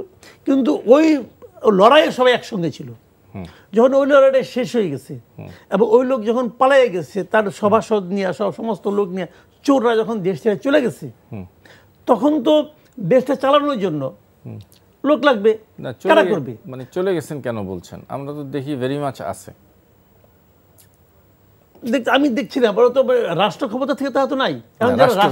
কিন্তু ওই লড়াইয়ে সবাই একসঙ্গে ছিল। যখন ওই লড়াইটা শেষ হয়ে গেছে এবং ওই লোক যখন পালিয়ে গেছে, তার সভাসদ নিয়ে সমস্ত লোক নিয়ে চোররা যখন দেশ ছেড়ে চলে গেছে, তখন তো দেশটা চালানোর জন্য লোক লাগবে, কারা করবে? মানে চলে গেছেন কেন বলছেন? আমরা তো দেখি ভেরি মাচ আছে। আমি দেখছি না, বড় তো রাষ্ট্র ক্ষমতা থেকে তা তো নাই।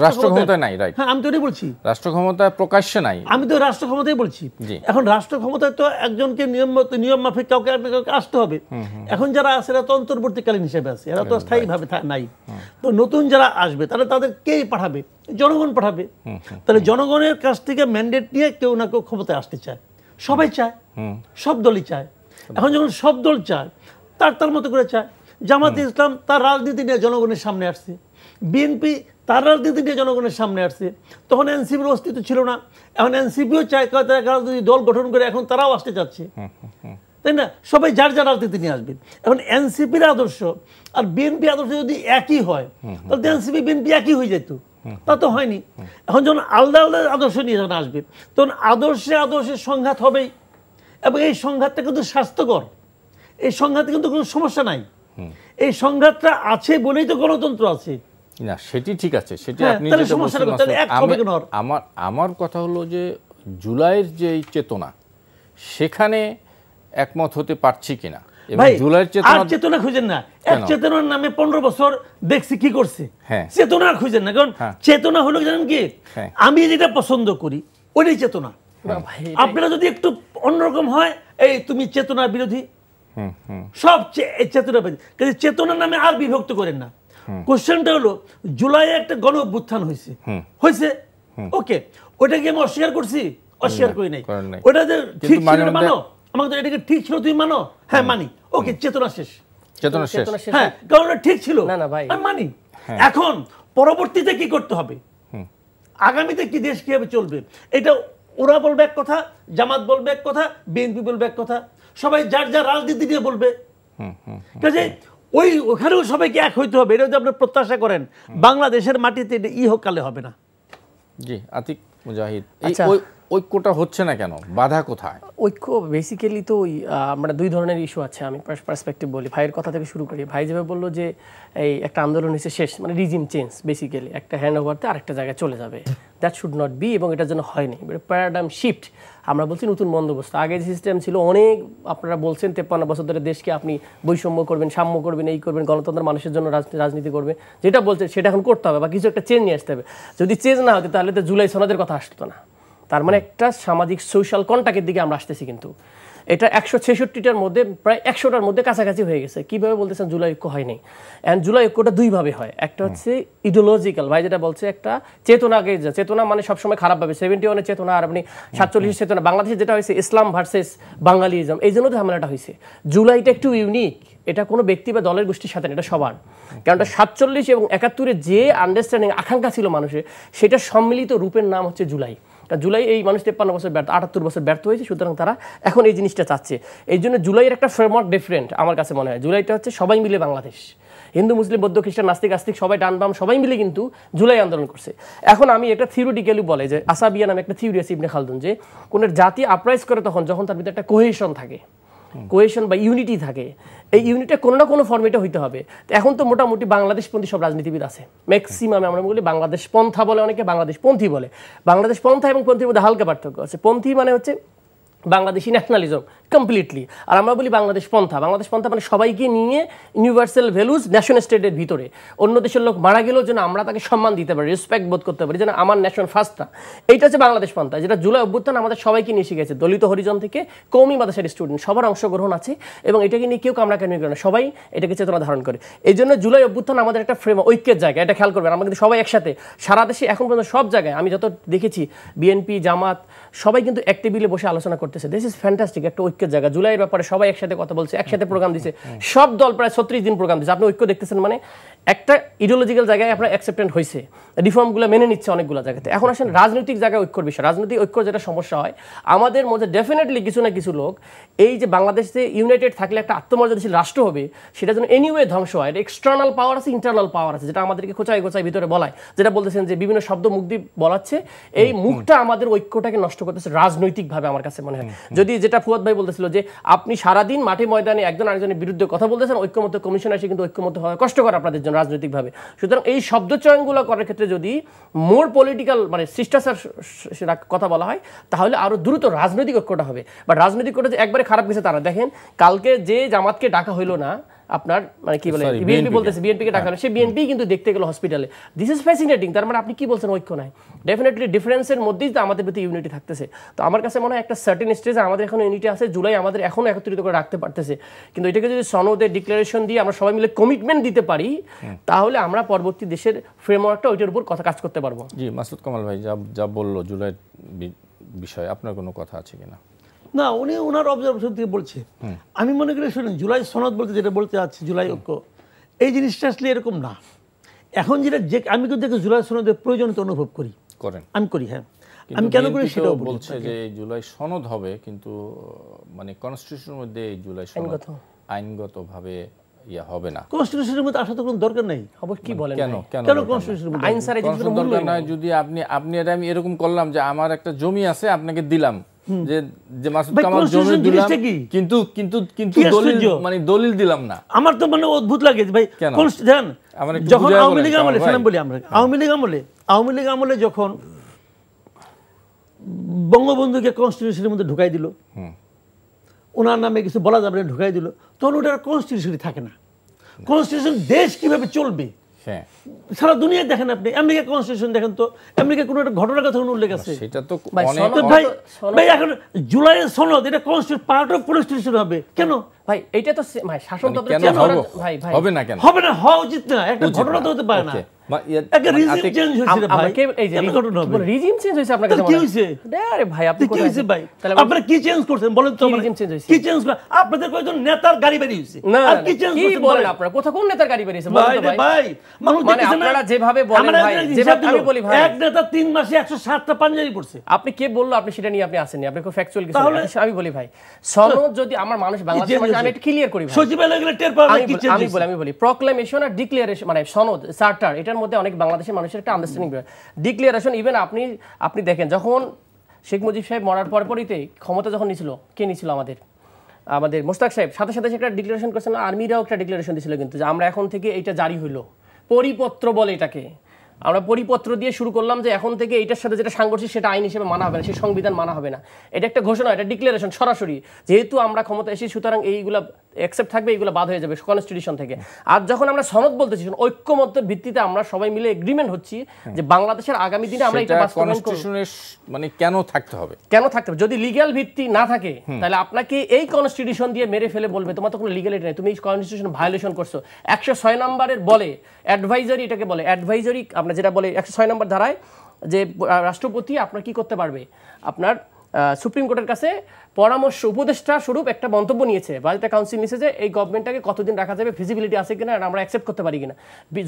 রাষ্ট্র ক্ষমতা নাই, রাইট। হ্যাঁ, আমি তো এটাই বলছি, রাষ্ট্র ক্ষমতা প্রকাশ্যে নাই। আমি তো রাষ্ট্র ক্ষমতাই বলছি। এখন রাষ্ট্র ক্ষমতায় তো একজনকে নিয়ম মাফিক কাউকে আসতে হবে। এখন যারা আছে এরা তো অন্তর্বর্তীকালীন হিসেবে আছে, এরা তো স্থায়ীভাবে নাই। তো নতুন যারা আসবে তাহলে তাদের কে পাঠাবে? জনগণ পাঠাবে। তাহলে জনগণের কাছ থেকে ম্যান্ডেট নিয়ে কেউ না কেউ ক্ষমতায় আসতে চায়, সবাই চায়, সব দলই চায়। এখন যখন সব দল চায়, তার মতো করে চায়। জামাতে ইসলাম তার রাজনীতি নিয়ে জনগণের সামনে আসছে, বিএনপি তার রাজনীতি নিয়ে জনগণের সামনে আসছে। তখন এনসিপির অস্তিত্ব ছিল না, এখন এনসিপিও চায় রাজনৈতিক দল গঠন করে এখন তারাও আসতে চাচ্ছে, তাই না? সবাই যার যার রাজনীতি নিয়ে আসবে। এখন এনসিপির আদর্শ আর বিএনপি আদর্শ যদি একই হয়, তাহলে এনসিপি বিএনপি একই হয়ে যেত। তা তো হয়নি। এখন যখন আলাদা আলাদা আদর্শ নিয়ে যখন আসবে, তখন আদর্শের সংঘাত হবেই, এবং এই সংঘাতটা কিন্তু স্বাস্থ্যকর। এই সংঘাতে কিন্তু কোনো সমস্যা নাই। এই সংঘাতটা আছে বলেই তো গণতন্ত্র আছে। না, সেটি ঠিক আছে, সেটি আপনি যেটা বলছেন। আমার কথা হলো যে জুলাইয়ের যে চেতনা, সেখানে একমত হতে পারছি কিনা। জুলাইয়ের চেতনা খুঁজেন না, এক চেতনার নামে 15 বছর দেখছি কি করছে। চেতনা খুঁজেন না, কারণ চেতনা হলো জানেন কি, আমি যেটা পছন্দ করি ওইটাই চেতনা। আপনারা যদি একটু অন্যরকম হয়, এই তুমি চেতনার বিরোধী, সব চেতনা, কিন্তু চেতনার নামে আর বিভক্ত করেন না। কোশ্চেনটা হলো, জুলাইয়ে একটা গণ অভ্যুত্থান হয়েছে, ওকে, ওইটাকে আমি অস্বীকার করছি? অস্বীকার করি নাই। ওটা যে ঠিক ছিল মানো, আমাকে তো এটাকে ঠিক ছিল তুমি মানো, হ্যাঁ মানি, ওকে, চেতনা শেষ। হ্যাঁ, কারণ ওটা ঠিক ছিল, আমি মানি। এখন পরবর্তীতে কি করতে হবে, আগামীতে কি দেশ কিভাবে চলবে, এটা ওরা বলবে এক কথা, জামাত বলবে এক কথা, বিএনপি বলবে এক কথা, সবাই যার যার রাজনীতি নিয়ে বলবে। কাজে ওখানেও সবাইকে এক হইতে হবে। এটা যদি আপনি প্রত্যাশা করেন বাংলাদেশের মাটিতে, এটা ইহকালে হবে না। জি, আতিক মুজাহিদ, ঐক্যটা হচ্ছে না কেন? বাধা কোথায়? ঐক্য বেসিক্যালি তো আমরা দুই ধরনের ইস্যু আছে। আমি পার্সপেক্টিভ বলি, ভাইয়ের কথা থেকে শুরু করি। ভাই যেভাবে বললো যে এই একটা আন্দোলন হয়েছে শেষ, মানে রিজিম চেঞ্জ, বেসিক্যালি একটা হ্যান্ড ওভারতে আরেকটা জায়গায় চলে যাবে, দ্যাট শুড নট বি, এবং এটার জন্য হয়নি। প্যারাডাইম শিফট, আমরা বলছি নতুন বন্দোবস্ত। আগে যে সিস্টেম ছিল, অনেক আপনারা বলছেন 53 বছর ধরে দেশকে আপনি বৈষম্য করবেন, সাম্য করবেন, এই করবেন, গণতন্ত্র মানুষের জন্য রাজনীতি করবে, যেটা বলছেন সেটা এখন করতে হবে, বা কিছু একটা চেঞ্জ নিয়ে আসতে হবে। যদি চেঞ্জ না হতো তাহলে তো জুলাই সনদের কথা আসতো না। তার মানে একটা সামাজিক সোশ্যাল কন্ট্যাক্টের দিকে আমরা আসতেছি, কিন্তু এটা 166টার মধ্যে প্রায় 100টার মধ্যে কাছাকাছি হয়ে গেছে। কীভাবে বলতেছেন জুলাই ঐক্য হয়নি? অ্যান্ড জুলাই ঐক্যটা দুইভাবে হয়। একটা হচ্ছে ইডিওলজিক্যাল, ভাই যেটা বলছে, একটা চেতনাকে, চেতনা মানে সবসময় খারাপভাবে 71 চেতনা আর আপনি 47 চেতনা, বাংলাদেশে যেটা হয়েছে ইসলাম ভার্সেস বাঙালিজম, এই জন্য তো ঝামেলাটা হয়েছে। জুলাইটা একটু ইউনিক, এটা কোনো ব্যক্তি বা দলের গোষ্ঠীর সাথে না, এটা সবার। কারণ 47 এবং 71-এ যে আন্ডারস্ট্যান্ডিং, আকাঙ্ক্ষা ছিল মানুষের, সেটা সম্মিলিত রূপের নাম হচ্ছে জুলাই। জুলাই এই মানুষ 53 বছর ব্যর্থ, 78 বছর ব্যর্থ হয়েছে, সুতরাং তারা এখন এই জিনিসটা চাচ্ছে। এই জন্য জুলাইয়ের একটা ফ্রেমওয়ার্ক ডিফারেন্ট আমার কাছে মনে হয়। জুলাইটা হচ্ছে সবাই মিলে বাংলাদেশ, হিন্দু মুসলিম বৌদ্ধ খ্রিস্টান নাস্তিক আস্তিক সবাই ডান বাম সবাই মিলে কিন্তু জুলাই আন্দোলন করছে। এখন আমি একটা থিওরিটিক্যালি বলে যে আসাবিয়া নামে একটা থিওরি আছে ইবনে খালদুন, যে কোন জাতি আপরাইজ করে যখন তার ভিতরে একটা কোহেশন থাকে, কোহেশন বা ইউনিটি থাকে, এই ইউনিটটা কোনো না কোনো ফর্মেটে হইতে হবে। তো এখন তো মোটামুটি বাংলাদেশপন্থী সব রাজনীতিবিদ আছে, ম্যাক্সিমাম আমরা বলি বাংলাদেশ পন্থা বলে, অনেকে বাংলাদেশ পন্থী বলে। বাংলাদেশ পন্থা এবং পন্থীর মধ্যে হালকা পার্থক্য আছে। পন্থী মানে হচ্ছে বাংলাদেশি ন্যাশনালিজম, কমপ্লিটলি। আর আমরা বলি বাংলাদেশ পন্থা, বাংলাদেশ পন্থা মানে সবাইকে নিয়ে ইউনিভার্সাল ভ্যালুজ ন্যাশন স্টেটের ভিতরে, অন্য দেশের লোক মারা গেলেও যেন আমরা তাকে সম্মান দিতে পারি, রেসপেক্ট বোধ করতে পারি, যেন আমার ন্যাশন ফার্স্টটা। এইটা হচ্ছে বাংলাদেশ পন্থা, যেটা জুলাই অভ্যুত্থান আমাদের সবাইকে নিয়ে শিখেছে, দলিত হরিজন থেকে কওমি মাদ্রাসার স্টুডেন্ট সবার অংশগ্রহণ আছে, এবং এটাকে নিয়ে কেউ কামড়াকামড়ি করে না, সবাই এটাকে চেতনা ধারণ করে। এই জন্য জুলাই অভ্যুত্থান আমাদের একটা ফ্রেম, ঐক্যের জায়গা, এটা খেয়াল করবেন। আমরা কিন্তু সবাই একসাথে সারা দেশে এখন পর্যন্ত সব জায়গায় আমি যত দেখেছি, বিএনপি, জামাত সবাই কিন্তু এক টেবিলে বসে আলোচনা করতেছে। দিস ইজ ফ্যান্টাস্টিক, একটা ঐক্যের জায়গা। জুলাইয়ের ব্যাপারে সবাই একসাথে কথা বলছে, একসাথে প্রোগ্রাম দিছে, সব দল প্রায় 36 দিন প্রোগ্রাম দিচ্ছে। আপনি ঐক্য দেখতেছেন, মানে একটা ইডিওলজিক্যাল জায়গায় আপনার অ্যাকসেপ্টেন্ট হয়েছে, রিফর্মগুলো মেনে নিচ্ছে অনেকগুলো জায়গাতে। এখন আসেন রাজনৈতিক জায়গায় ঐক্যর বিষয়, রাজনৈতিক ঐক্যর যেটা সমস্যা হয় আমাদের মধ্যে, ডেফিনেটলি কিছু না কিছু লোক এই যে বাংলাদেশে ইউনাইটেড থাকলে একটা আত্মমর্যাদাশীল রাষ্ট্র হবে, সেটা যেন এনিওয়ে ধ্বংস হয়। এটা এক্সটার্নাল পাওয়ার আছে, ইন্টারনাল পাওয়ার আছে, যেটা আমাদেরকে খোঁচাই খোঁচাই ভিতরে বলায়, যেটা বলতেছেন যে বিভিন্ন শব্দ মুখ দিয়ে বলাচ্ছে, এই মুখটা আমাদের ঐক্যটাকে নষ্ট করতেছে রাজনৈতিকভাবে আমার কাছে মনে হয়। যদি যেটা ফুয়াদ ভাই বলতেছিল যে আপনি সারাদিন মাঠে ময়দানে একজন আরেকজনের বিরুদ্ধে কথা বলতেছেন, ঐক্যমত্য কমিশন আসে কিন্তু ঐক্যমত্য হওয়া কষ্টকর আপনাদের জন্য রাজনৈতিকভাবে। সুতরাং এই শব্দচয়নগুলো করার ক্ষেত্রে যদি মোর পলিটিক্যাল মানে শিষ্টাচার সেটা কথা বলা হয়, তাহলে আরো দ্রুত রাজনৈতিক ঐক্যটা হবে। বা রাজনৈতিক ঐক্যটা যে একবারে খারাপ গেছে তারা দেখেন, কালকে যে জামাতকে ডাকা হইলো না আপনার, মানে কি বলে বিএনপি বলতেছে, বিএনপিকে ডাকা হলো, সেই বিএনপি কিন্তু দেখতে গেল হসপিটালে। This is fascinating. তার মানে আপনি কি বলছেন ঐক্য নাই? ডেফিনেটলি ডিফারেন্সের মধ্যেই তো আমাদের প্রতি ইউনিটি থাকতেছে। তো আমার কাছে মনে হয় একটা সার্টেন স্টেজে আমাদের এখন ইউনিটি আছে, জুলাই আমাদের এখন একত্রিত করে রাখতে পারতেছে। কিন্তু এটাকে যদি সনদে ডিক্লারেশন দিয়ে আমরা সবাই মিলে কমিটমেন্ট দিতে পারি, তাহলে আমরা পরবর্তী দেশের ফ্রেমওয়ার্কটা ওইটার উপর কথা কাজ করতে পারবো। জি, মাসুদ কামাল ভাই যা বললো জুলাই বিষয়ে আপনার কোনো কথা আছে কিনা? না, উনি ওনার অবজারভেশন থেকে বলছে। আমি মনে করি শুনুন, জুলাই সনদ বলতে যেটা বলতে যাচ্ছে, জুলাই ঐক্য, এই জিনিসটা আসলে এরকম না। এখন যেটা যে আমি কিন্তু জুলাই সনদের প্রয়োজনীয়তা অনুভব করি, আমি করি। হ্যাঁ, আমি কেন করি সেটাও বলছে যে জুলাই সনদ হবে, কিন্তু মানে কনস্টিটিউশনের মধ্যে এই জুলাই সনদ আইনগতভাবে ইয়া হবে না। কনস্টিটিউশনের মধ্যে আসা তো কোনো দরকার নেই। খবর কি বলেন? কেন কনস্টিটিউশনের মধ্যে আইন ছাড়া কিছু দরকার নাই? যদি আপনি এটা আমি এরকম করলাম যে আমার একটা জমি আছে, আপনাকে দিলাম, যে মাসুদ কামাল জমি দিলাম, কিন্তু কিন্তু কিন্তু দলিল দিলাম না। আমার তো মানে অদ্ভুত লাগে ভাই। যখন আওয়ামী লীগ আমলে, বলি আমরা আওয়ামী লীগ আমলে যখন বঙ্গবন্ধুকে কনস্টিটিউশনের মধ্যে ঢুকাই দিল, ওনার নামে কিছু বলা যাবে না, ঢুকাই দিল, তখন ওটার কনস্টিটিউশনই থাকে না। কনস্টিটিউশন দেশ কিভাবে চলবে সারা দুনিয়ায় দেখেন, আপনি আমেরিকা কনস্টিটিউশন দেখেন তো, আমেরিকা কোনো একটা ঘটনার কথা উল্লেখ আছে? সেটা তো ভাই এখন জুলাইয়ের সনদ, এটা কনস্টিটিউশন পার্ট অফ কনস্টিটিউশন হবে কেন ভাই? এটা তো ভাই শাসনতন্ত্র ভাই হবে না, কেন হবে না? হওয়া উচিত না, একটা ঘটনা তো হতে পারে না। একটা রিজিম চেঞ্জ হয়েছে ভাই, এই যে রিজিম চেঞ্জ হয়েছে আপনার কাছে কি হইছে? আরে ভাই আপনি কি হইছে ভাই? আপনারা কি চেঞ্জ করছেন বলেন তো? রিজিম চেঞ্জ হয়েছে, কি চেঞ্জ করে? আপনাদের কয়জন নেতার গাড়ি বেরিয়ে হইছে, আর কি চেঞ্জ করছেন বলেন? আপনারা কোথা কোন নেতার গাড়ি বেরিয়েছে বলেন তো ভাই? ভাই মানুষ মানে আপনারা যেভাবে বলেন ভাই, যেভাবে আমি বলি ভাই, এক নেতা 3 মাসে 107টা পাঞ্জাবি পড়ছে। আপনি কে বললো? আপনি সেটা নিয়ে আপনি আসেননি, আপনি খুব ফ্যাকচুয়াল কিছু। আমি বলি ভাই, সনদ যদি আমার মানুষ বাংলাদেশের মানুষ, আমি এটা ক্লিয়ার করি ভাই, সচিবালয়ে টের পাবে কি চেঞ্জ। আমি বলি প্রক্লেমেশন আর ডিক্লারেশন, মানে সনদ চার্টার, এটার মধ্যে অনেক বাংলাদেশের মানুষের একটা আন্ডারস্ট্যান্ডিং। ডিক্লারেশন ইভেন আপনি দেখেন, যখন শেখ মুজিব সাহেব মরার পরপরইতে ক্ষমতা যখন নিছিল, কে নিছিল? আমাদের মোস্তাক সাহেব। সাথে সাথে একটা ডিক্লারেশন করেছেন, আর্মিরাও একটা ডিক্লারেশন দিয়েছিল কিন্তু, যে আমরা এখন থেকে এটা জারি হইলো, পরিপত্র বলে এটাকে, আমরা পরিপত্র দিয়ে শুরু করলাম যে এখন থেকে এইটার সাথে যেটা সাংঘর্ষিক সেটা আইন হিসেবে মানা হবে না, সেই সংবিধান মানা হবে না। এটা একটা ঘোষণা, এটা ডিক্লারেশন সরাসরি, যেহেতু আমরা ক্ষমতা এসেছি সুতরাং এইগুলা অ্যাকসেপ্ট থাকবে, এইগুলো বাদ হয়ে যাবে কনস্টিটিউশন থেকে। আর যখন আমরা সনদ বলতেছি, ঐক্যমত্যের ভিত্তিতে আমরা সবাই মিলে এগ্রিমেন্ট হচ্ছি যে বাংলাদেশের আগামী দিনে আমরা এটা বাস্তবায়ন করব। মানে কেন থাকতে হবে? যদি লিগ্যাল ভিত্তি না থাকে, তাহলে আপনাকে এই কনস্টিটিউশন দিয়ে মেরে ফেলে বলবে তোমার তো কোনো লিগ্যালিটি নেই, তুমি এই কনস্টিটিউশন ভায়োলেশন করছো। 106 নম্বরের বলে অ্যাডভাইজারি, এটাকে বলে অ্যাডভাইজারি, আপনার যেটা বলে 106 নম্বর ধারায়, যে রাষ্ট্রপতি আপনার কি করতে পারবে, আপনার সুপ্রিম কোর্টের কাছে পরামর্শ উপদেষ্টা স্বরূপ একটা মন্তব্য নিয়েছে, বা একটা কাউন্সিল নিয়েছে যে এই গভর্নমেন্টটাকে কতদিন রাখা যাবে, ফিজিবিলিটি আছে কিনা, আমরা অ্যাকসেপ্ট করতে পারি কিনা,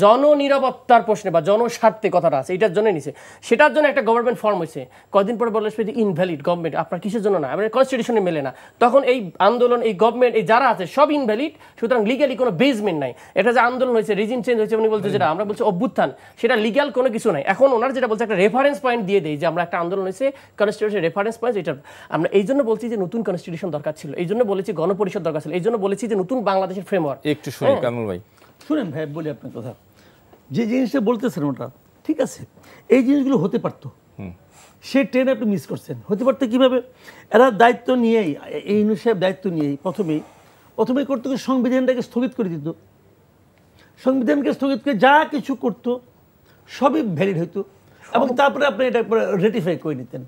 জননিরাপত্তার প্রশ্নে বা জনস্বার্থে কথাটা আছে, এটার জন্য নিছে। সেটার জন্য একটা গভর্নমেন্ট ফর্ম হয়েছে, কয়েকদিন পরে বলে ইনভ্যালিড গভর্নমেন্ট, আপনার কিসের জন্য না, আপনার কনস্টিটিউশনে মেলে না। তখন এই আন্দোলন, এই গভর্নমেন্ট, এই যারা আছে সব ইনভ্যালিড, সুতরাং লিগ্যালি কোনো বেসমেন্ট নাই। এটা যে আন্দোলন হয়েছে, রিজিম চেঞ্জ হয়েছে, উনি বলছে যেটা আমরা বলছি অভ্যুত্থান, সেটা লিগ্যাল কোনো কিছু নাই। এখন ওনার যেটা বলছে একটা রেফারেন্স পয়েন্ট দিয়ে দেয় যে আমরা একটা আন্দোলন হয়েছে, কনস্টিটিউশন রেফারেন্স পয়েন্ট, এটা আমরা এই জন্য বলছি যে নতুন কনস্টিটিউশন দরকার ছিল, এই জন্য বলেছি গণপরিষদ দরকার ছিল, এই জন্য বলেছি যে নতুন বাংলাদেশের ফ্রেমওয়ার্ক। একটু শুনি কামরুল ভাই, শুনেন ভাই বলি আপনার কথা, যে জিনিসটা বলতেছেন ওটা ঠিক আছে, এই জিনিসগুলো হতে পারতো, সেই ট্রেন আপনি মিস করছেন। হতে পারতো কীভাবে, এরা দায়িত্ব নিয়েই, এই ইউনূস সাহেব দায়িত্ব নিয়েই প্রথমেই করতো কি সংবিধানটাকে স্থগিত করে দিত। সংবিধানকে স্থগিত করে যা কিছু করতো সবই ভ্যালিড হইতো, এবং তারপরে আপনি এটা রেটিফাই করে নিতেন।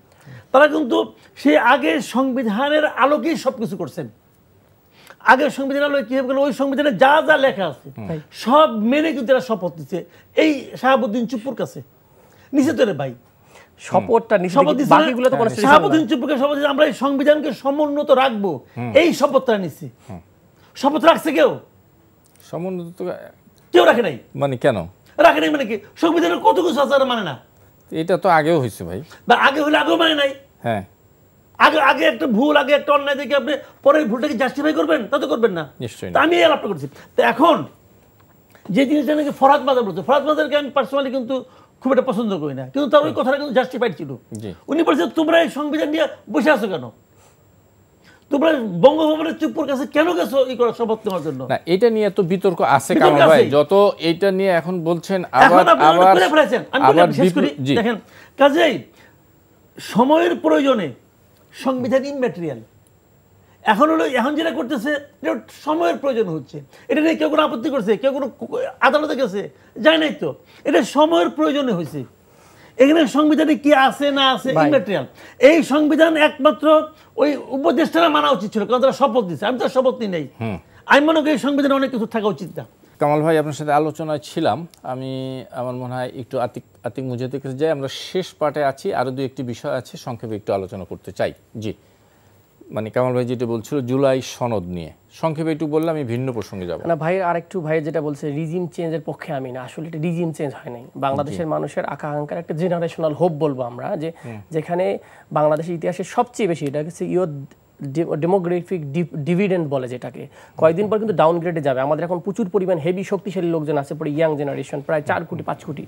তারা কিন্তু সেই আগের সংবিধানের আলোকেই সব কিছু করছেন। আগের সংবিধানের আলোকে কীভাবে গেল, ওই সংবিধানে যা যা লেখা আছে সব মেনে কিন্তু এরা শপথ নিচ্ছে। এই শাহাবুদ্দিন চুপ্পুর কাছে নিচে তো রে ভাই শপথটা শাহাবুদ্দিন চুপ্পুকে শপথ দিচ্ছে আমরা এই সংবিধানকে সমুন্নত রাখবো, এই শপথটা নিচ্ছি। শপথ রাখছে কেউ? সমুন্নত কেউ রাখে নাই। মানে কেন রাখে নাই? মানে কি সংবিধানের কত কিছু আছে মানে না? এটা তো আগেও হয়েছে ভাই, বা আগে হলে আগেও মানে নাই। হ্যাঁ, আগে একটা ভুল, আগে একটা অন্যায় দেখে আপনি পরে ভুলটাকে জাস্টিফাই করবেন? তা তো করবেন না। নিশ্চয়ই। আমি এই আলাপটা করছি। তো এখন যে জিনিসটা নাকি ফরহাদ মাজার বলছে, ফরহাদ মাজারকে আমি পার্সোনালি কিন্তু খুব একটা পছন্দ করি না, কিন্তু তার ওই কথাটা কিন্তু জাস্টিফাইড ছিল। উনি বলছে তোমরা এই সংবিধান নিয়ে বসে আছো কেন? তোমরা বঙ্গভবনের চুপ্পুর কাছে কেন গেছো এই করার শপথ নেওয়ার জন্য? না, এটা নিয়ে তো বিতর্ক আছে কামাল ভাই, যত এটা নিয়ে এখন বলছেন আবার দেখেন, কাজেই সময়ের প্রয়োজনে সংবিধান ইমম্যাটেরিয়াল। এখন যেটা করতেছে সময়ের প্রয়োজন হচ্ছে, এটা নিয়ে কেউ কোনো আপত্তি করছে, কেউ কোনো আদালতে গেছে, যায় নাই তো, এটা সময়ের প্রয়োজনে হয়েছে। এখানে সংবিধানে কি আছে না আছে ইমম্যাটেরিয়াল। এই সংবিধান একমাত্র ওই উপদেষ্টারা মানা উচিত ছিল, কারণ তারা শপথ দিচ্ছে। আমি তো শপথ নিই নাই। আমি মনে করি এই সংবিধানে অনেক কিছু থাকা উচিত না। কামাল ভাই, আপনার সাথে আলোচনায় ছিলাম, আমার মনে হয় একটু আতিক মুজাহিদের কাছে যাই। আমরা শেষ পার্টে আছি, আরও দু একটি বিষয় আছে, সংক্ষেপে একটু আলোচনা করতে চাই। জি, মানে কামাল ভাই যেটা বলছিল জুলাই সনদ নিয়ে সংক্ষেপে একটু বললে আমি ভিন্ন প্রসঙ্গে যাব। না ভাই, আরেকটু ভাই যেটা বলছে রিজিম চেঞ্জের পক্ষে আমি না, আসলে এটা রিজিম চেঞ্জ হয় নাই। বাংলাদেশের মানুষের আকাঙ্ক্ষার একটা জেনারেশনাল হোপ বলবো আমরা, যে যেখানে বাংলাদেশের ইতিহাসের সবচেয়ে বেশি, এটা হচ্ছে ডেমোগ্রাফিক ডিভিডেন্ড বলে যেটাকে, কয়েকদিন পর কিন্তু ডাউনগ্রেডে যাবে। আমাদের এখন প্রচুর পরিমাণ হেভি শক্তিশালী লোকজন আছে, পরে ইয়াং জেনারেশন প্রায় 4 কোটি 5 কোটি।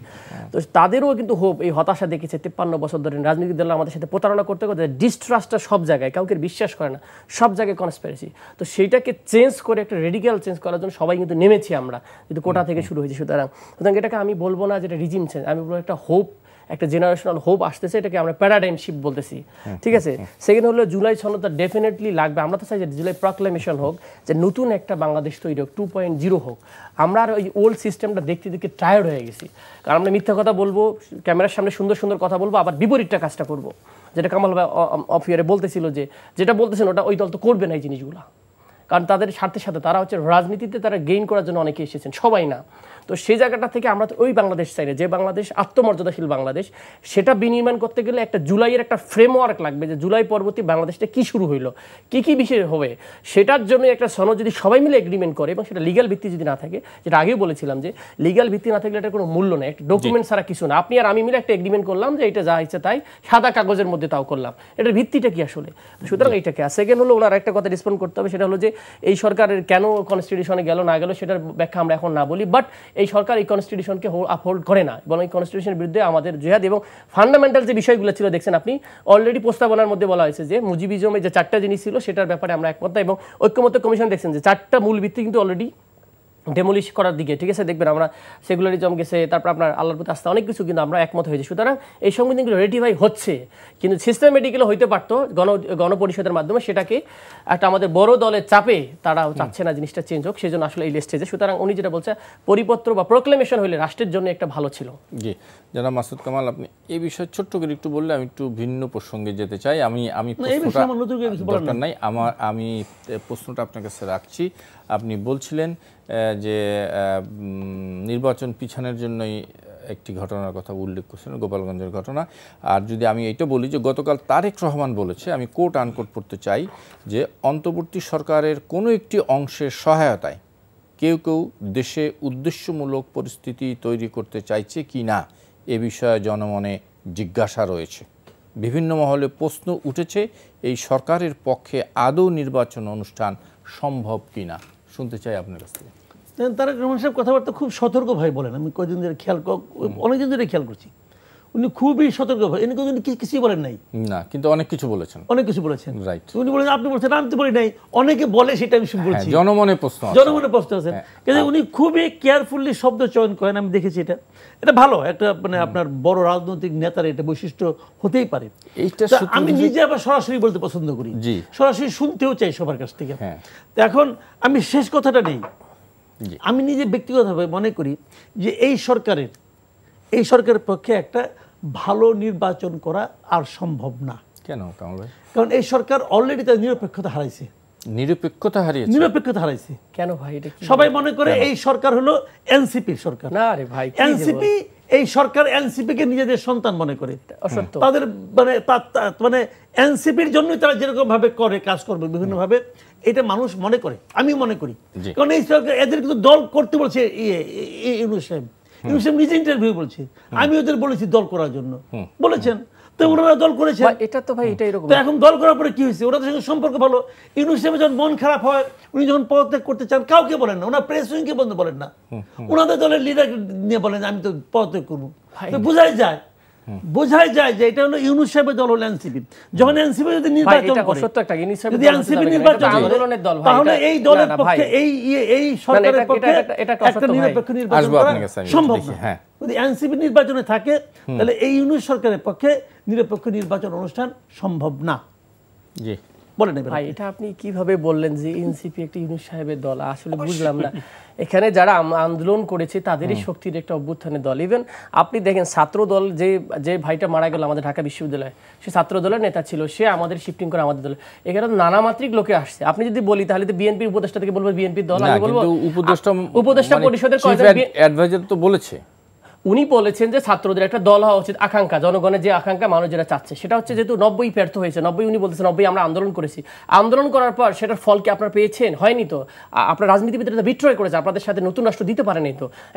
তো তাদেরও কিন্তু হোপ, এই হতাশা দেখেছে 53 বছর ধরে রাজনৈতিক দল আমাদের সাথে প্রতারণা করতে করতে, ডিস্ট্রাস্টটা সব জায়গায়, কাউকে বিশ্বাস করে না, সব জায়গায় কনস্পিরেসি। তো সেইটাকে চেঞ্জ করে একটা রেডিক্যাল চেঞ্জ করার জন্য সবাই কিন্তু নেমেছি আমরা, কিন্তু কোটা থেকে শুরু হয়েছে। সুতরাং এটাকে আমি বলবো না যেটা রিজিম চেঞ্জ, আমি বলবো একটা হোপ, একটা জেনারেশনাল হোপ আসতেছে, এটাকে আমরা প্যারাডাইম শিফট বলতেছি। ঠিক আছে, সেকেন্ড হলো জুলাই সনদটা ডেফিনেটলি লাগবে। আমরা তো চাই যে জুলাই প্রক্লেমেশন হোক, যে নতুন একটা বাংলাদেশ তৈরি হোক, 2.0 হোক। আমরা আর ওই ওল্ড সিস্টেমটা দেখতে দেখতে টায়ার্ড হয়ে গেছি, কারণ আমরা মিথ্যা কথা বলবো, ক্যামেরার সামনে সুন্দর সুন্দর কথা বলবো, আবার বিপরীতটা কাজটা করবো, যেটা কামাল ভাই অফ ইয়ারে বলতেছিল, যে যেটা বলতেছেন ওটা ওই দল তো করবে না এই জিনিসগুলো, কারণ তাদের স্বার্থের সাথে তারা হচ্ছে রাজনীতিতে তারা গেইন করার জন্য অনেকে এসেছেন, সবাই না। তো সেই জায়গাটা থেকে আমরা তো ওই বাংলাদেশ চাই না, যে বাংলাদেশ আত্মমর্যাদাশীল বাংলাদেশ, সেটা বিনির্মাণ করতে গেলে একটা জুলাইয়ের একটা ফ্রেমওয়ার্ক লাগবে, যে জুলাই পরবর্তী বাংলাদেশটা কি শুরু হইলো, কি বিষয় হবে, সেটার জন্য একটা সনদ যদি সবাই মিলে এগ্রিমেন্ট করে, এবং সেটা লিগ্যাল ভিত্তি যদি না থাকে, যেটা আগেও বলেছিলাম যে লিগ্যাল ভিত্তি না থাকলে এটা কোনো মূল্য নেই, একটা ডকুমেন্ট ছাড়া কিছু না। আপনি আর আমি মিলে একটা এগ্রিমেন্ট করলাম যে এটা যা ইচ্ছে তাই, সাদা কাগজের মধ্যে তাও করলাম, এটার ভিত্তিটা কি আসলে? সুতরাং এইটাকে। আর সেকেন্ড হলো ওনার একটা কথা রেসপন্ড করতে হবে, সেটা হলো যে এই সরকারের কেন কনস্টিটিউশনে গেল না গেল সেটার ব্যাখ্যা আমরা এখন না বলি, বাট এই সরকার এই কনস্টিটিউশনকে আপহোল্ড করে না, এবং এই কনস্টিটিউশনের বিরুদ্ধে আমাদের জিহাদ। এবং ফান্ডামেন্টাল যে বিষয়গুলো ছিল দেখছেন আপনি, অলরেডি প্রস্তাবনার মধ্যে বলা হয়েছে যে মুজিবিজমের যে 4টা জিনিস ছিল সেটার ব্যাপারে আমরা একমত না, এবং ঐক্যমত্য কমিশন দেখছেন যে 4টা মূল ভিত্তি কিন্তু অলরেডি ডেমোলিশ করার দিকে। ঠিক আছে, দেখবেন আমরা সেকুলারিজম গেছে, তারপর আপনার আল্লাহর প্রতি আস্থা, অনেক কিছু কিন্তু আমরা একমত হয়েছি। সুতরাং এই সংবিধানগুলো রেটিফাই হচ্ছে, কিন্তু সিস্টেমেটিক্যালি হইতে পারতো গণপরিষদের মাধ্যমে, সেটাকে একটা আমাদের বড় দলের চাপে তারা চাচ্ছে না জিনিসটা চেঞ্জ হোক, সেই জন্য আসলে এই স্টেজে। সুতরাং উনি যেটা বলছে পরিপত্র বা প্রোক্লেমেশন হইলে রাষ্ট্রের জন্য একটা ভালো ছিল। জি, যারা মাসুদ কামাল, আপনি এই বিষয়ে ছোট্ট করে একটু বললে আমি একটু ভিন্ন প্রসঙ্গে যেতে চাই। আমি দরকার নাই, আমি প্রশ্নটা আপনার কাছে রাখছি। আপনি বলছিলেন যে নির্বাচন পিছানোর জন্যই একটি ঘটনার কথা উল্লেখ করছেন, গোপালগঞ্জের ঘটনা। আর যদি আমি এইটা বলি যে গতকাল তারেক রহমান বলেছে, আমি কোট আনকোট পড়তে চাই, যে অন্তর্বর্তী সরকারের কোনো একটি অংশের সহায়তায় কেউ দেশে উদ্দেশ্যমূলক পরিস্থিতি তৈরি করতে চাইছে কি না, এ বিষয়ে জনমনে জিজ্ঞাসা রয়েছে। বিভিন্ন মহলে প্রশ্ন উঠেছে, এই সরকারের পক্ষে আদৌ নির্বাচন অনুষ্ঠান সম্ভব কি না, শুনতে চাই আপনার কাছ থেকে। তারেক রহমান সাহেব কথাবার্তা খুব সতর্কভাবে বলেন, আমি কয়েকদিন ধরে অনেকদিন ধরে খেয়াল করছি। উনি খুবই সতর্ক, উনি কিছুই বলেন নাই না, কিন্তু অনেক কিছু বলেছেন, অনেক কিছু বলেছেন। রাইট। উনি বলেছেন, আপনি বলছেন, আমি তো বলি নাই, অনেকে বলে, সেটা আমি বলছি, জনমনে প্রশ্ন আছে, জনমনে প্রশ্ন আছে। কিন্তু উনি খুবই কেয়ারফুলি শব্দ চয়ন করেন, আমি দেখেছি। এটা ভালো, একটা মানে আপনার বড় রাজনৈতিক নেতার এটা বৈশিষ্ট্য হতেই পারে। আমি নিজে আবার সরাসরি বলতে পছন্দ করি, সরাসরি শুনতেও চাই সবার কাছ থেকে। তো এখন আমি শেষ কথাটা নেই, আমি নিজে ব্যক্তিগতভাবে মনে করি যে এই সরকারের পক্ষে একটা ভালো নির্বাচন করা আর সম্ভব না। কেন কামাল ভাই? কারণ এই সরকার অলরেডি তার নিরপেক্ষতা হারাইছে। কেন ভাই? সবাই মনে করে এই সরকার হলো এনসিপির সরকার। না রে ভাই, এনসিপি, এই সরকার এনসিপি কে নিজেদের সন্তান মনে করে। অসত্য। তাদের মানে এনসিপির জন্যই তারা যেরকম ভাবে করে, কাজ করবে বিভিন্ন ভাবে, এটা মানুষ মনে করে, আমি মনে করি। কারণ এই সরকার এদের কিন্তু দল করতে বলছে ইউনূস সাহেব নিজে ইন্টারভিউ বলছে, আমি ওদের বলেছি দল করার জন্য, বলেছেন। তো ওনারা দল করেছে, এটা তো ভাই এটা এরকম। তো এখন দল করার পরে কি হয়েছে? ওনাদের সঙ্গে সম্পর্ক ভালো। ইউনূস সাহেব যখন মন খারাপ হয়, উনি যখন পদত্যাগ করতে চান, কাউকে বলেন না, ওনার প্রেস উইংকে বন্ধ বলেন না, ওনাদের দলের লিডার নিয়ে বলেন আমি তো পদত্যাগ করবো। তো বোঝাই যায় যে এটা হলো ইউনূস সাহেবের দল, হলো এনসিপি। যখন এনসিপি যদি নির্বাচন করে, যদি এনসিপি নির্বাচন করে, তাহলে এই দলের পক্ষে এই সরকারের পক্ষে একটা নিরপেক্ষ নির্বাচন করা সম্ভব না। যদি এনসিপি নির্বাচনে থাকে, তাহলে এই ইউনূস সরকারের পক্ষে নিরপেক্ষ নির্বাচন অনুষ্ঠান সম্ভব না। বলেন ভাই, এটা আপনি কিভাবে বললেন যে এনসিপি একটা ইউনূস সাহেবের দল? আসলে বুঝলাম না। এখানে যারা আন্দোলন করেছে তাদেরই শক্তির একটা অভ্যুত্থানের দল। ইভেন আপনি দেখেন ছাত্র দল, যে ভাইটা মারা গেল আমাদের ঢাকা বিশ্ববিদ্যালয়ে, সে ছাত্র দলের নেতা ছিল, সে আমাদের শিফটিং করে আমাদের দলে। এখানে নানা মাত্রিক লোকে আসছে। আপনি যদি বলি তাহলে তো বিএনপির উপদেষ্টা থেকে বলবো বিএনপির দল, আমি বলবো উপদেষ্টা পরিষদের অ্যাডভাইজার তো বলেছে, উনি বলেছেন যে ছাত্রদের একটা দল হওয়া উচিত। আকাঙ্ক্ষা, জনগণের যে আকাঙ্ক্ষা, মানুষ যেটা চাচ্ছে, সেটা হচ্ছে যেহেতু 90 ব্যর্থ হয়েছে, 90 উনি বলতেছেন 90 আমরা আন্দোলন করেছি, আন্দোলন করার পর সেটার ফল কি আপনারা পেয়েছেন? হয়নি তো। আপনার রাজনীতিবিদরা বিট্রয় করেছে, আপনাদের সাথে নতুন রাষ্ট্র দিতে পারেনি তো,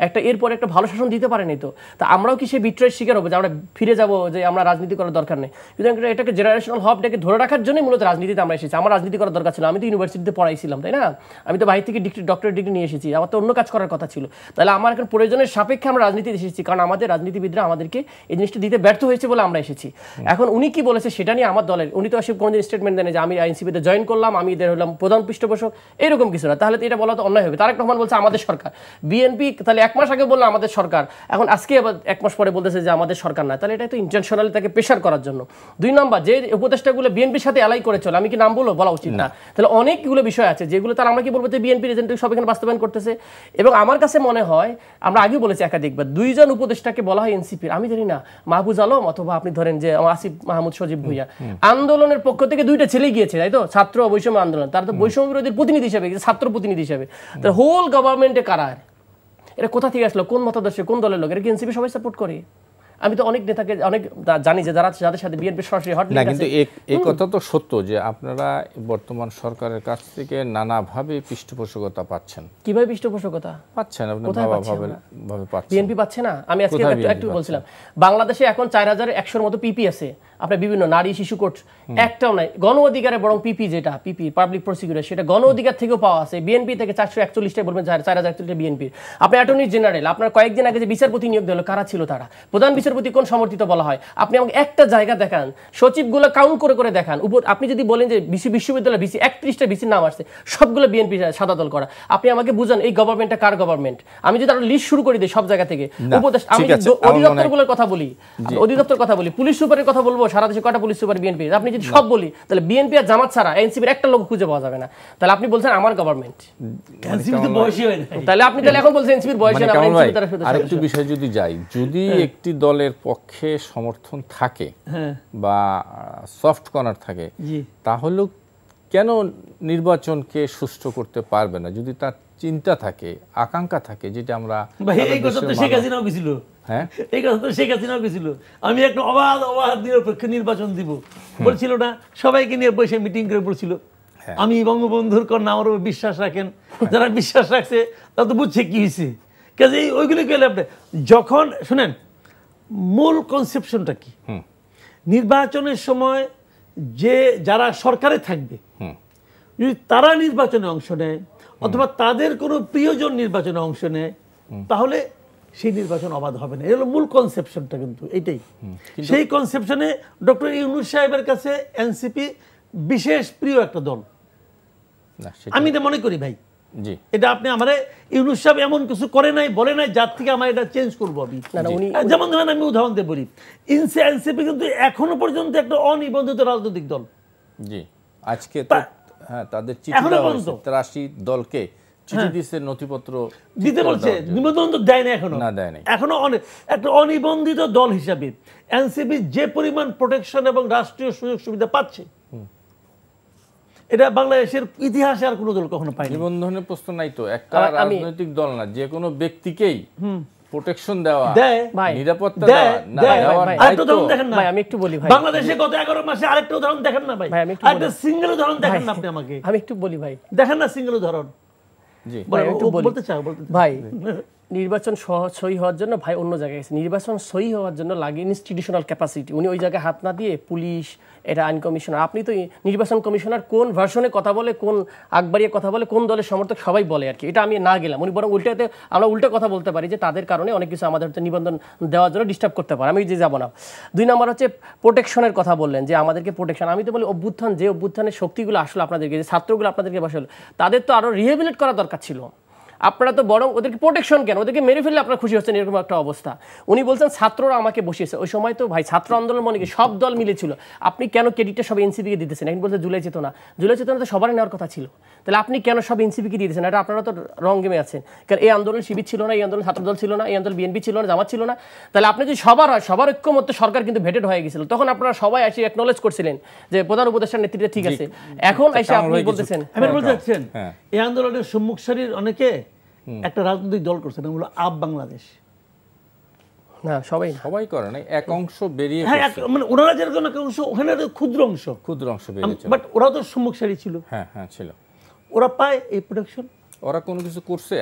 এরপরে একটা ভালো শাসন দিতে পারেনি তো। তা আমরাও কি সেই বিট্রয়ের শিকার হবো যে আমরা ফিরে যাবো যে আমরা রাজনীতি করার দরকার নেই? সুতরাং এটাকে জেনারেশনাল হবটাকে ধরে রাখার জন্যই মূলত রাজনীতিতে আমরা এসেছি। আমার রাজনীতি করার দরকার ছিল, আমি তো ইউনিভার্সিটিতে পড়াইছিলাম, তাই না? আমি তো বাইরে থেকে ডক্টরেট ডিগ্রি নিয়ে এসেছি, আমার তো অন্য কাজ করার কথা ছিল। তাহলে আমার এখন প্রয়োজনের সাপেক্ষে আমরা রাজনীতিতে এসেছি, কারণ আমাদের রাজনীতিবিদরা আমাদেরকে এই জিনিসটা দিতে ব্যর্থ হয়েছে বলে আমরা এসেছি। এখন উনি কি বলেছে সেটা নিয়ে আমার দলের, উনি তো আসলে কোনোদিন স্টেটমেন্ট দেন যে আমি আইনসিপিতে জয়েন করলাম, আমি এদের হলাম প্রধান পৃষ্ঠপোষক, এরকম কিছু না। তাহলে এটা বলা তো অন্যায় হবে। তারেক রহমান বলছে আমাদের সরকার, বিএনপি তাহলে 1 মাস আগে বললো আমাদের সরকার, এখন আজকে আবার 1 মাস পরে বলতেছে যে আমাদের সরকার না। তাহলে এটা তো ইন্টেনশনালি তাকে প্রেশার করার জন্য। 2 নম্বর, যে উপদেষ্টাগুলো বিএনপির সাথে অ্যালাই করে চলে, আমি কি নাম বলা উচিত না? তাহলে অনেকগুলো বিষয় আছে যেগুলো তার আমরা কি বলবো যে বিএনপি এজেন্ট সব এখানে বাস্তবায়ন করতেছে। এবং আমার কাছে মনে হয়, আমরা আগেও বলেছি একাধিকবার, 2 জন উপদেষ্টাকে বলা হয় এনসিপির, আমি জানি না মাহফুজ আলম অথবা আপনি ধরেন যে আসিফ মাহমুদ সজীব ভুইয়া, আন্দোলনের পক্ষ থেকে 2টা ছেলে গিয়েছে, তাই তো? ছাত্র বৈষম্য আন্দোলন, তারা তো বৈষম্য বিরোধীর প্রতিনিধি হিসেবে, ছাত্র প্রতিনিধি হিসেবে। তাহলে হোল গভর্নমেন্টে কারা? এটা কোথা থেকে আসলো? কোন মতাদর্শে, কোন দলের লোক? এটা কি এনসিপি সবাই সাপোর্ট করে? আমি তো অনেক নেতাকে অনেক জানি যে যাদের সাথে বিএনপি সরাসরি হট না, কিন্তু এই কথা তো সত্য যে আপনারা বর্তমান সরকারের কাছ থেকে নানাভাবে পৃষ্ঠপোষকতা পাচ্ছেন। কিভাবে পৃষ্ঠপোষকতা পাচ্ছেন? আপনি ভাবে পাচ্ছেন, বিএনপি পাচ্ছে না। আমি আজকে একটু বলছিলাম, বাংলাদেশে এখন 4100-এর মতো পিপি আছে, আপনার বিভিন্ন নারী শিশু কোর্ট, একটাও নাই। গণ অধিকারে বরং পিপি, যেটা পিপি পাবলিক প্রসিকিউটর, সেটা গণ অধিকার থেকেও পাওয়া আছে। বিএনপি থেকে 441টাই বলবেন 4041টা বিএনপির। আপনি অ্যাটর্নি জেনারেল, আপনার কয়েকদিন আগে যে বিচারপতি নিয়োগ দিল, কারা ছিল তারা? প্রধান বিচারপতি কোন সমর্থিত বলা হয়? আপনি আমাকে একটা জায়গা দেখান, সচিবগুলো কাউন্ট করে দেখান। আপনি যদি বলেন যে বিশ্ববিদ্যালয় বিসি 31টা বিসির নাম আসছে, সবগুলো বিএনপি সাদা দল করা, আপনি আমাকে বুঝান এই গভর্নমেন্টটা কার গভর্নমেন্ট? আমি যদি আরো লিস্ট শুরু করে দিই সব জায়গা থেকে, আমি অধিদপ্তরগুলোর কথা বলি, অধিদপ্তর কথা বলি, পুলিশ সুপারের কথা বলবো, সারা দেশে কটা পুলিশ সুপার বিএনপি, আপনি যদি সব বলি, তাহলে বিএনপি আর জামাত ছাড়া এনসিপির একটা লোক খুঁজে পাওয়া যাবে না। তাহলে আপনি বলছেন আমার গভর্নমেন্ট, তাহলে আপনি এখন বলছেন এনসিপির বয়স না। আরেকটু বিষয় যদি যাই, যদি একটি দলের পক্ষে সমর্থন থাকে বা সফট কর্নার থাকে, তাহলে কেন নির্বাচনকে সুষ্ঠু করতে পারবে না? যদি তার চিন্তা থাকে, আকাঙ্ক্ষা থাকে, যেটা আমরা আমি একটা অবাধ নিরপেক্ষ নির্বাচন দিব বলছিল না, সবাইকে নিয়ে বসে মিটিং করে বলছিল আমি বঙ্গবন্ধুর কন্যা, আমার বিশ্বাস রাখেন। যারা বিশ্বাস রাখছে তারা তো বুঝছে কি হয়েছে। কাজে ওইগুলি গেলে আপনি যখন শুনেন মূল কনসেপশনটা কি, নির্বাচনের সময় যে যারা সরকারে থাকবে, যদি তারা নির্বাচনে অংশ নেয় অথবা তাদের কোনো প্রিয়জন নির্বাচনে অংশ নেয়, তাহলে সেই নির্বাচন অবাধ হবে না। এটা হলো মূল কনসেপশনটা, কিন্তু এইটাই। সেই কনসেপশনে ডক্টর ইউনূস সাহেবের কাছে এনসিপি বিশেষ প্রিয় একটা দল, আমি এটা মনে করি ভাই। জি, এটা আপনি আমারে ইউনূস সাহেব এমন কিছু করে নাই, বলে নাই যার থেকে আমার এটা চেঞ্জ করবো আমি। যেমন ধরেন আমি উদাহরণ দিয়ে বলি, এনসিপি কিন্তু এখনো পর্যন্ত একটা অনিবন্ধিত রাজনৈতিক দল। জি, আজকে তো হ্যাঁ তাদের চিঠি দেওয়া হয়েছে, 83 দলকে চিঠি দিয়েছে, নথিপত্র দিতে বলছে, নিবন্ধন তো দেয় না এখনো। না, দেয় নাই। এখনো একটা অনিবন্ধিত দল হিসাবে এনসিপি যে পরিমাণ প্রোটেকশন এবং রাষ্ট্রীয় সুযোগ সুবিধা পাচ্ছে, এটা বাংলাদেশের ইতিহাসে আর কোনো দল কখনো পায়নি। নিবন্ধনের প্রশ্ন নাই তো, একটা রাজনৈতিক দল না, যে কোনো ব্যক্তিকেই প্রোটেকশন দেওয়া, নিরাপত্তা দেওয়া, আরেকটা উদাহরণ দেখেন না ভাই, আমি একটু বলি ভাই, বাংলাদেশে গত 11 মাসে আরেকটা উদাহরণ দেখেন না ভাই, একটা সিঙ্গেল উদাহরণ দেখেন না আপনি আমাকে, আমি একটু বলি ভাই, দেখেন না সিঙ্গেল উদাহরণ। জি বলতে চাও ভাই, নির্বাচন সহি হওয়ার জন্য ভাই অন্য জায়গায় গেছে, নির্বাচন সহি হওয়ার জন্য লাগে ইনস্টিটিউশনাল ক্যাপাসিটি। উনি ওই জায়গায় হাত না দিয়ে পুলিশ, এটা আইন কমিশনার, আপনি তো নির্বাচন কমিশনার কোন ভার্সনে কথা বলে, কোন আগবাড়িয়ে কথা বলে, কোন দলের সমর্থক সবাই বলে আর কি, এটা আমি না গেলাম। উনি বরং উল্টাতে আমরা উল্টো কথা বলতে পারি যে তাদের কারণে অনেক কিছু আমাদের নিবন্ধন দেওয়ার জন্য ডিস্টার্ব করতে পারে, আমি যে যাবো না। 2 নম্বর হচ্ছে প্রোটেকশনের কথা বললেন যে আমাদেরকে প্রোটেকশন, আমি তো বলি অভ্যুত্থান, যে অভ্যুত্থানের শক্তিগুলো আসলে আপনাদেরকে, যে ছাত্রগুলো আপনাদেরকে বসালো, তাদের তো আরো রিহেবিলিট করা দরকার ছিল। আপনারা তো বরং ওদেরকে প্রোটেকশন কেন, ওদেরকে মেরে ফেললে আপনারা খুশি হচ্ছেন, এরকম একটা অবস্থা। উনি বলছেন ছাত্ররা আমাকে বসিয়েছে, ওই সময় তো ভাই ছাত্র আন্দোলন মনে কি সব দল মিলেছিল, আপনি কেন ক্রেডিটটা সব এনসিপিকে দিতেছেন? এখন বলতে জুলাই চেতনা, জুলাই চেতনা তো সবারই নেওয়ার কথা ছিল, তাহলে আপনি কেন সব এনসিপিকে দিয়ে দিয়েছেন? এটা আপনারা তো রং গেমে আছেন, কারণ এই আন্দোলন শিবির ছিল না, এই আন্দোলন ছাত্রদল ছিল না, এই আন্দোলন বিএনপি ছিল না, জামাত ছিল না। তাহলে আপনি যদি সবার হয়, সবার ঐক্যমত্য সরকার কিন্তু ভেটেড হয়ে গেছিল, তখন আপনারা সবাই এসে অ্যাকনোলেজ করছিলেন যে প্রধান উপদেষ্টার নেতৃত্বে ঠিক আছে। এখন এসে আপনি বলতেছেন, আমি বলতে চাচ্ছেন এই আন্দোলনের সম্মুখ সারির অনেকে একটা রাজনৈতিক দল করছে, নাম হলো আপ বাংলাদেশ। না সবাই করে নাই, এক অংশ বেরিয়ে, হ্যাঁ মানে ওনারা যেরকম এক অংশ, ওখানে ক্ষুদ্র অংশ বেরিয়েছে, বাট ওরা তো সম্মুখ সারি ছিল। হ্যাঁ ছিল। ওরা পায় এই প্রোটেকশন, ওরা কোনো কিছু করছে?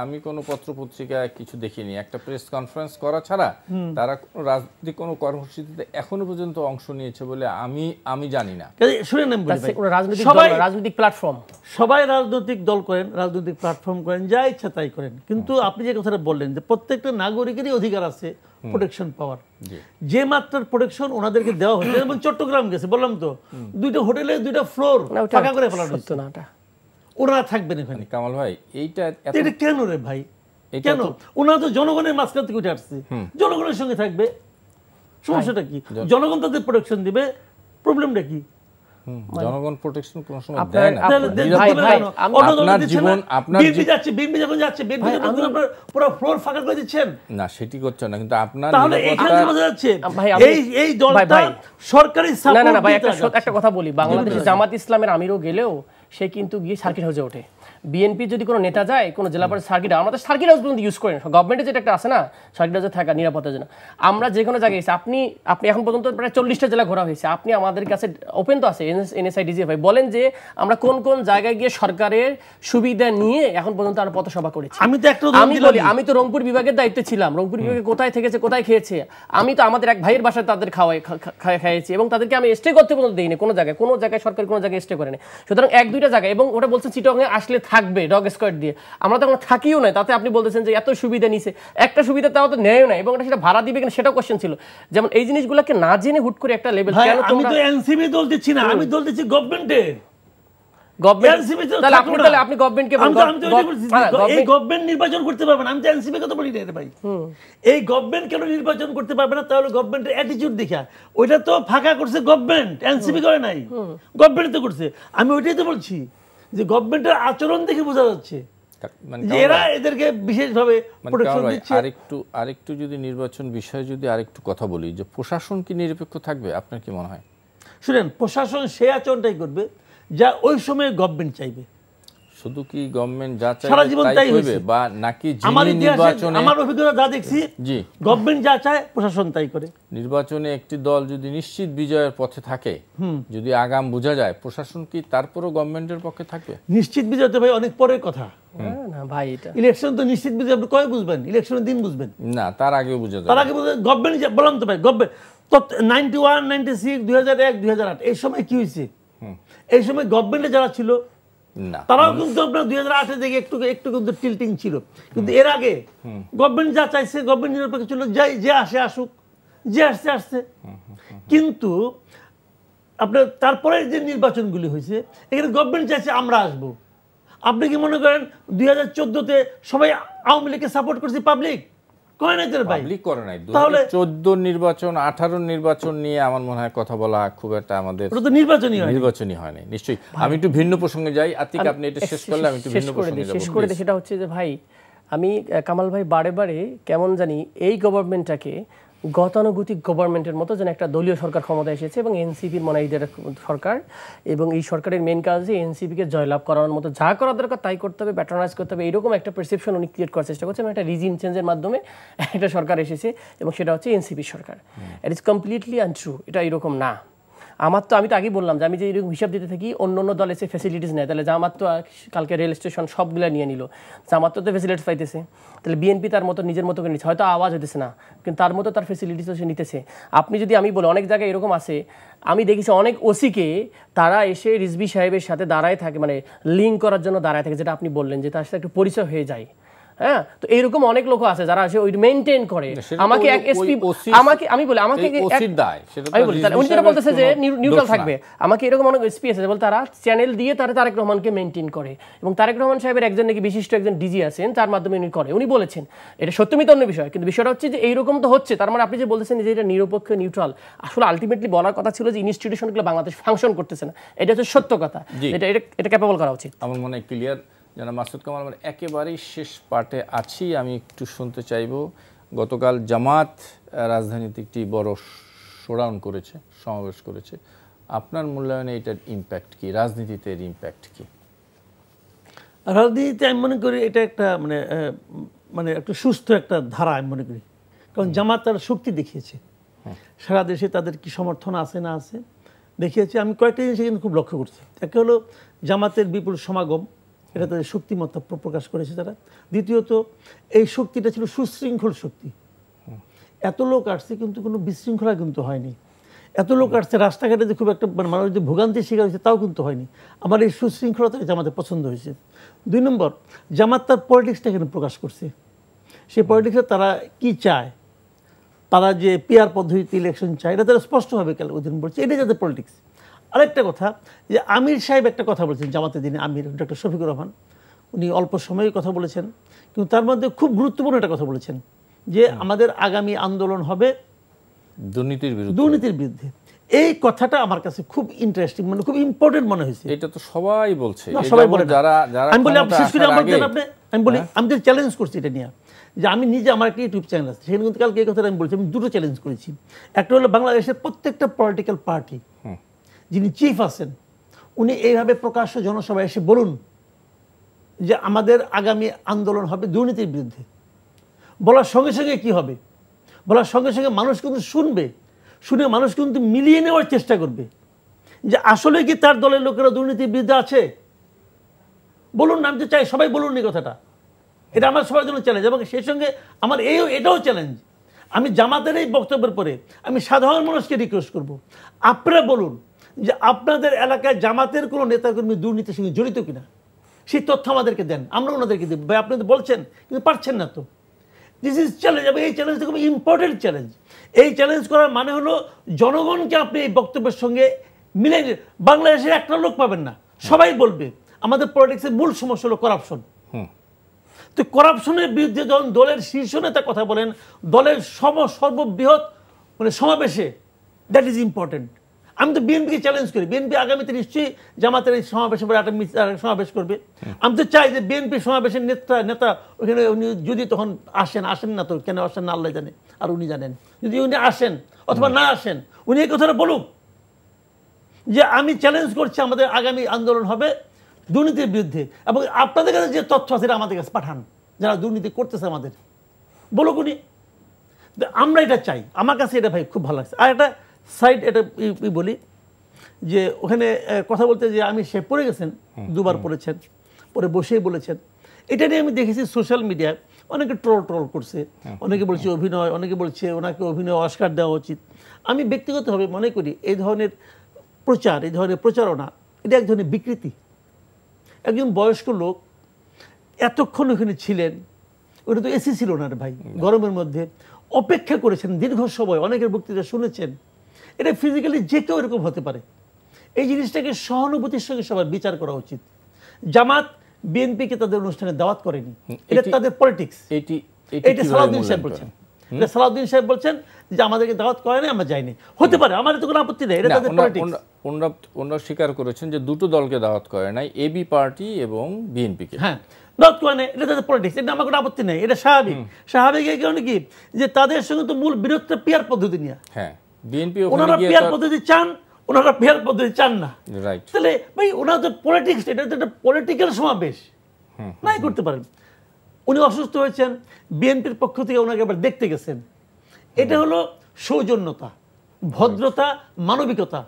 আমি কোনো পত্র পত্রিকায় কিছু দেখিনি, একটা প্রেস কনফারেন্স করা ছাড়া তারা রাজনৈতিক কোনো কর্মসূচিতে এখনো পর্যন্ত অংশ নিয়েছে বলে আমি জানি না। শুনে নেন, রাজনৈতিক প্ল্যাটফর্ম, সবাই রাজনৈতিক দল করেন, রাজনৈতিক প্ল্যাটফর্ম করেন, যা ইচ্ছা তাই করেন, কিন্তু আপনি যে কথাটা বললেন যে প্রত্যেকটা নাগরিকেরই অধিকার আছে প্রোটেকশন পাওয়ার, যে মাত্রার প্রোটেকশন ওনাদেরকে দেওয়া হচ্ছে। যেমন চট্টগ্রাম গেছে, বললাম তো 2টা হোটেলে 2টা ফ্লোর ফাঁকা করে ফেলা হচ্ছে না, ওরা থাকবেন এখানে। কামাল ভাই, এইটা কেন রে ভাই, কেন? ওনারা তো জনগণের মাঝখান থেকে উঠে আসছে, জনগণের সঙ্গে থাকবে, সমস্যাটা কি? জনগণ তাদের প্রোটেকশন দিবে, প্রবলেমটা কি? জনগণ প্রোটেকশন কোন সময় দেয় না। বিএনপি যখন যাচ্ছে পুরো ফ্লোর ফাঁকা করে দিচ্ছেন না, সেটি করছে না, কিন্তু আপনার তাহলে এখানে বোঝা যাচ্ছে এই দলটা সরকারি সাপোর্ট। না ভাই, একটা কথা বলি, বাংলাদেশে জামাত ইসলামের আমিরও গেলেও সে কিন্তু গিয়ে সার্কিট হাউসে ওঠে। বিএনপি যদি কোনো নেতা যায় কোনো জেলা পরিষদ সার্কিট, আমরা তো সার্কিট হাউস পর্যন্ত ইউজ করি না, গভর্নমেন্টের যেটা একটা আছে না সার্কিট হাউসে থাকা নিরাপত্তার জন্য, আমরা যে কোনো জায়গায় এসে আপনি এখন পর্যন্ত প্রায় 40টা জেলা ঘোরা হয়েছে, আপনি আমাদের কাছে ওপেন তো আছে এনএসআই ডিজিএফআই, বলেন যে আমরা কোন কোন জায়গায় গিয়ে সরকারের সুবিধা নিয়ে এখন পর্যন্ত আমরা পথসভা করেছি। আমি তো রংপুর বিভাগের দায়িত্বে ছিলাম, রংপুর বিভাগে কোথায় থেকেছে কোথায় খেয়েছে, আমি তো আমাদের এক ভাইয়ের বাসায় তাদের খাইয়েছি এবং তাদেরকে আমি স্টে করতে পর্যন্ত দিইনি কোনো জায়গায় সরকার কোনো জায়গায় স্টে করেনি। সুতরাং 1-2টা জায়গায়, এবং ওটা বলছেন চিটংয়ে আসলে থাকবে ডগ স্কোয়াড দিয়ে, আমরা তো থাকিও না, তাতে আপনি বলতেছেন যে এত সুবিধা নিছে, একটা সুবিধা তাও তো নেয়ও না, এবং সেটা ভাড়া দিবে কিনা সেটাও কোশ্চেন ছিল। যেমন এই জিনিসগুলোকে না জেনে হুট করে একটা লেভেল, আমি তো এনসিপি দল দিচ্ছি না, আমি দল দিচ্ছি গভর্নমেন্টের। আপনি গভর্নমেন্টকে এই গভর্নমেন্ট নির্বাচন করতে পারবে না, আমি তো এনসিপি কথা বলি না ভাই। এই গভর্নমেন্ট কেন নির্বাচন করতে পারবে না? তাহলে গভর্নমেন্টের অ্যাটিটিউড দেখা, ওইটা তো ফাঁকা করছে গভর্নমেন্ট, এনসিপি করে নাই, গভর্নমেন্ট তো করছে। আমি ওইটাই তো বলছি যে গভর্নমেন্টের আচরণ দেখে বোঝা যাচ্ছে যে এরা এদেরকে বিশেষভাবে প্রোটেকশন দিচ্ছে। আরেকটু যদি নির্বাচন বিষয়ে যদি আরেকটু কথা বলি, যে প্রশাসন কি নিরপেক্ষ থাকবে, আপনার কি মনে হয়? শুনেন, প্রশাসন সেই আচরণটাই করবে যা ওই সময় গভর্নমেন্ট চাইবে। শুধু কি গভর্নমেন্ট যা চায় সারা জীবন তাই হবে, বা নাকি আমার অভিজ্ঞতা যা দেখছি, জি গভর্নমেন্ট যা চায় প্রশাসন তাই করে। নির্বাচনে একটি দল যদি নিশ্চিত বিজয়ের পথে থাকে, যদি আগাম বোঝা যায়, প্রশাসন কি তারপরও গভর্নমেন্টের পক্ষে থাকবে? নিশ্চিত বিজয় তো ভাই অনেক পরের কথা না ভাই, এটা ইলেকশন তো নিশ্চিত বিজয় আপনি কয় বুঝবেন? ইলেকশনের দিন বুঝবেন না, তার আগেও বোঝা যায়। তার আগে গভর্নমেন্ট বললাম তো ভাই, গভর্নমেন্ট তো 91, 96, 2001, 2008 এই সময় কি হয়েছে? এই সময় গভর্নমেন্টে যারা ছিল না। তারাও কিন্তু আপনার 2008 থেকে একটু একটু কিন্তু টিল্টিং ছিল, কিন্তু এর আগে গভর্নমেন্ট যা চাইছে গভর্নমেন্ট নিরপেক্ষ ছিল, যে আসে আসুক, যে আসছে আসছে। কিন্তু আপনার তারপরে যে নির্বাচনগুলি হয়েছে এখানে গভর্নমেন্ট চাইছে আমরা আসবো। আপনি কি মনে করেন 2014-তে সবাই আওয়ামী লীগকে সাপোর্ট করছে পাবলিক? করে নাই ভাই, পাবলিক করে নাই। তাহলে 2014 নির্বাচন 18 নির্বাচন নিয়ে আমার মনে হয় কথা বলা খুব একটা আমাদের ওটা তো নির্বাচনই হয়, নির্বাচনই হয় না নিশ্চয়ই। আমি একটু ভিন্ন প্রসঙ্গে যাই, আতিক আপনি এটা শেষ করলে আমি একটু ভিন্ন প্রসঙ্গে যাব। শেষ করে দিই। সেটা হচ্ছে যে ভাই, আমি কামাল ভাই বারে বারে কেমন জানি এই গভর্নমেন্টটাকে গতানুগতিক গভর্নমেন্টের মতো যেন একটা দলীয় সরকার ক্ষমতায় এসেছে এবং এনসিপির মনে হয় সরকার, এবং এই সরকারের মেন কাজ যে এনসিপিকে জয়লাভ করানোর মতো যা করা দরকার তাই করতে হবে, প্যাটার্নাইজ করতে হবে, এইরকম একটা পারসেপশন উনি ক্রিয়েট করার চেষ্টা করছে এবং একটা রিজিম চেঞ্জের মাধ্যমে একটা সরকার এসেছে এবং সেটা হচ্ছে এনসিপির সরকার। ইট ইজ কমপ্লিটলি আনট্রু, এটা এরকম না। আমি তো আগেই বললাম যে আমি যে এরকম হিসাব দিতে থাকি অন্য অন্য দল এসে ফ্যাসিলিটিস নেয়, তাহলে জামাত তো কালকে রেল স্টেশন সবগুলো নিয়ে নিল, জামাত তো ফ্যাসিলিটিস পাইতেছে, তাহলে বিএনপি তার মতো নিজের মতো করে নিচ্ছে, হয়তো আওয়াজ হতেছে না কিন্তু তার মতো তার ফ্যাসিলিটিসও সে নিতেছে। আপনি যদি আমি বলি অনেক জায়গায় এরকম আছে, আমি দেখেছি অনেক ওসিকে তারা এসে রিজভী সাহেবের সাথে দাঁড়ায় থাকে, মানে লিঙ্ক করার জন্য দাঁড়ায় থাকে, যেটা আপনি বললেন যে তার সাথে একটু পরিচয় হয়ে যায়। হ্যাঁ, তো এইরকম অনেক লোক আছে যারা আসে ওই মেইনটেইন করে। আমাকে এক এসপি আমি বলি আমাকে উনি যেটা বলতেছে যে নিউট্রাল থাকবে, আমাকে এরকম অনেক এসপি আছে বলে তারা চ্যানেল দিয়ে তারেক রহমানকে মেইনটেইন করে এবং তারেক রহমান সাহেবের একজন নাকি বিশিষ্ট একজন ডিজি আছেন তার মাধ্যমে উনি করে, উনি বলেছেন। এটা সত্যমিত অন্য বিষয়, কিন্তু বিষয়টা হচ্ছে যে এইরকম তো হচ্ছে। তার মানে আপনি যে বলতেছেন যে এটা নিরপেক্ষ নিউট্রাল, আসলে আলটিমেটলি বলার কথা ছিল যে ইনস্টিটিউশনগুলো বাংলাদেশ ফাংশন করতেছে না, এটা হচ্ছে সত্য কথা। এটা ক্যাপেবল করা উচিত। আমার মনে হয় ক্লিয়ার। যেন মাসুদ কামাল, আমরা একেবারেই শেষ পার্টে আছি, আমি একটু শুনতে চাইব, গতকাল জামাত রাজধানীতে একটি বড় শোডাউন করেছে, সমাবেশ করেছে, আপনার মূল্যায়নে এটার ইম্প্যাক্ট কি, রাজনীতিতে এর ইম্প্যাক্ট কি? রাজনীতিতে আমি মনে করি এটা একটা মানে একটা সুস্থ একটা ধারা আমি মনে করি, কারণ জামাত তার শক্তি দেখিয়েছে, সারা দেশে তাদের কি সমর্থন আছে না আছে দেখিয়েছে। আমি কয়েকটা জিনিস কিন্তু খুব লক্ষ্য করছি। একটা হলো জামাতের বিপুল সমাগম, এটা তাদের শক্তিমত্তা প্রকাশ করেছে তারা। দ্বিতীয়ত এই শক্তিটা ছিল সুশৃঙ্খল শক্তি, এত লোক আসছে কিন্তু কোনো বিশৃঙ্খলা কিন্তু হয়নি, এত লোক আসছে রাস্তাঘাটে যে খুব একটা মানুষ যে ভোগান্তির শিকার হয়েছে তাও কিন্তু হয়নি। আমার এই সুশৃঙ্খলতাকে জামাতে পছন্দ হয়েছে। 2 নম্বর, জামাত তার পলিটিক্সটা এখানে প্রকাশ করছে, সেই পলিটিক্সে তারা কি চায়, তারা যে পিআর পদ্ধতিতে ইলেকশন চায় এটা তারা স্পষ্টভাবে ওদিন বলছে, এটাই যাদের পলিটিক্স। আরেকটা কথা যে আমির সাহেব একটা কথা বলেছেন, জামাতের দিনে আমির ডক্টর শফিকুর রহমান, উনি অল্প সময়ে কথা বলেছেন কিন্তু তার মধ্যে খুব গুরুত্বপূর্ণ একটা কথা বলেছেন যে আমাদের আগামী আন্দোলন হবে দুর্নীতির বিরুদ্ধে। এই কথাটা আমার কাছে খুব ইন্টারেস্টিং, মানে খুব ইম্পর্টেন্ট মনে হয়েছে। এটা তো সবাই বলছে, সবাই বলে। আমি বলি আমি তো চ্যালেঞ্জ করছি এটা নিয়ে, যে আমি নিজে আমার একটা ইউটিউব চ্যানেল আছে, সেখানে কিন্তু কালকে এই কথাটা আমি বলছি, আমি 2টো চ্যালেঞ্জ করেছি। একটা হলো বাংলাদেশের প্রত্যেকটা পলিটিক্যাল পার্টি যিনি চিফ আছেন উনি এইভাবে প্রকাশ্য জনসভায় এসে বলুন যে আমাদের আগামী আন্দোলন হবে দুর্নীতির বিরুদ্ধে। বলার সঙ্গে সঙ্গে কি হবে, বলার সঙ্গে সঙ্গে মানুষ কিন্তু শুনবে, শুনে মানুষ কিন্তু মিলিয়ে নেওয়ার চেষ্টা করবে যে আসলে কি তার দলের লোকেরা দুর্নীতির বিরুদ্ধে আছে। বলুন না, আমি তো চাই সবাই বলুন এই কথাটা, এটা আমার সবার জন্য চ্যালেঞ্জ। এবং সেই সঙ্গে আমার এটাও চ্যালেঞ্জ, আমি জামাতের এই বক্তব্যের পরে আমি সাধারণ মানুষকে রিকোয়েস্ট করব, আপনারা বলুন যে আপনাদের এলাকায় জামাতের কোনো নেতাকর্মী দুর্নীতির সঙ্গে জড়িত কিনা, সেই তথ্য আমাদেরকে দেন, আমরা ওনাদেরকে দেব। ভাই আপনি তো বলছেন কিন্তু পারছেন না, তো দিস ইজ চ্যালেঞ্জ। এবং এই চ্যালেঞ্জটা খুব ইম্পর্টেন্ট চ্যালেঞ্জ। এই চ্যালেঞ্জ করার মানে হলো জনগণকে আপনি এই বক্তব্যের সঙ্গে মিলে, বাংলাদেশের একটা লোক পাবেন না, সবাই বলবে আমাদের পলিটিক্সের মূল সমস্যা হলো করাপশন। তো করাপশনের বিরুদ্ধে যখন দলের শীর্ষ নেতা কথা বলেন দলের সর্ববৃহৎ মানে সমাবেশে, দ্যাট ইজ ইম্পর্টেন্ট। আমি তো বিএনপিকে চ্যালেঞ্জ করি, বিএনপি আগামীতে নিশ্চয়ই জামাতের এই সমাবেশের পরে একটা সমাবেশ করবে। আমি তো চাই যে বিএনপি সমাবেশের নেতা ওখানে উনি যদি তখন আসেন না, তো কেন আসেন না আল্লাহ জানে আর উনি জানেন, যদি উনি আসেন অথবা না আসেন উনি এই কথাটা বলুক যে আমি চ্যালেঞ্জ করছি আমাদের আগামী আন্দোলন হবে দুর্নীতির বিরুদ্ধে, এবং আপনাদের কাছে যে তথ্য আছে এটা আমাদের কাছে পাঠান, যারা দুর্নীতি করতেছে আমাদের বলুক উনি। আমরা এটা চাই, আমার কাছে এটা ভাই খুব ভালো লাগছে। আর একটা সাইড এটা বলি যে ওখানে কথা বলতে যে আমি সে পড়ে গেছেন, 2বার পড়েছেন, পরে বসেই বলেছেন, এটা নিয়ে আমি দেখেছি সোশ্যাল মিডিয়ায় অনেকে ট্রল করছে, অনেকে বলছে অভিনয়, অনেকে বলছে ওনাকে অভিনয় অস্কার দেওয়া উচিত। আমি ব্যক্তিগতভাবে মনে করি এই ধরনের প্রচার, এই ধরনের প্রচারণা এটা এক ধরনের বিকৃতি, একজন বয়স্ক লোক এতক্ষণ ওখানে ছিলেন, ওটা তো এসি ছিল না রে ভাই, গরমের মধ্যে অপেক্ষা করেছেন দীর্ঘ সময়, অনেকের বক্তৃতা শুনেছেন। এটা ফিজিক্যালি যে কেউ এরকম হতে পারে। এই জিনিসটাকে সহানুভূতির সঙ্গে সবার বিচার করা উচিত। জামাত বিএনপিকে তাদের অনুষ্ঠানে দাওয়াত করেনি, এটা তাদের পলিটিক্স। এটা সালাউদ্দিন সাহেব বলছেন, এটা সালাউদ্দিন সাহেব বলছেন যে আমাদেরকে দাওয়াত করে নাই, আমরা যাইনি। হতে পারে, আমার তো কোনো আপত্তি নেই, এটা তাদের পলিটিক্স। ওনারা স্বীকার করেছেন যে দুটো দলকে দাওয়াত করে নাই, এবি পার্টি এবং বিএনপিকে। হ্যাঁ, দাওয়াত করে নাই, এটা তাদের পলিটিক্স, এটা আমার কোনো আপত্তি নেই, এটা স্বাভাবিক। স্বাভাবিক এই কারণে কি যে তাদের সঙ্গে তো মূল বিরোধটা পিয়ার পদ্ধতি নিয়ে। হ্যাঁ, বিএনপি ওনারা পিয়ার পদ্ধতি চান, ওনারা পিয়ার পদ্ধতি চান না। রাইট। তাহলে ভাই ওনারা তো পলিটিক্স, এটা তো একটা পলিটিক্যাল সমাবেশ, নাই করতে পারেন। উনি অসুস্থ হয়েছেন, বিএনপির পক্ষ থেকে ওনাকে আবার দেখতে গেছেন। এটা হলো সৌজন্যতা, ভদ্রতা, মানবিকতা।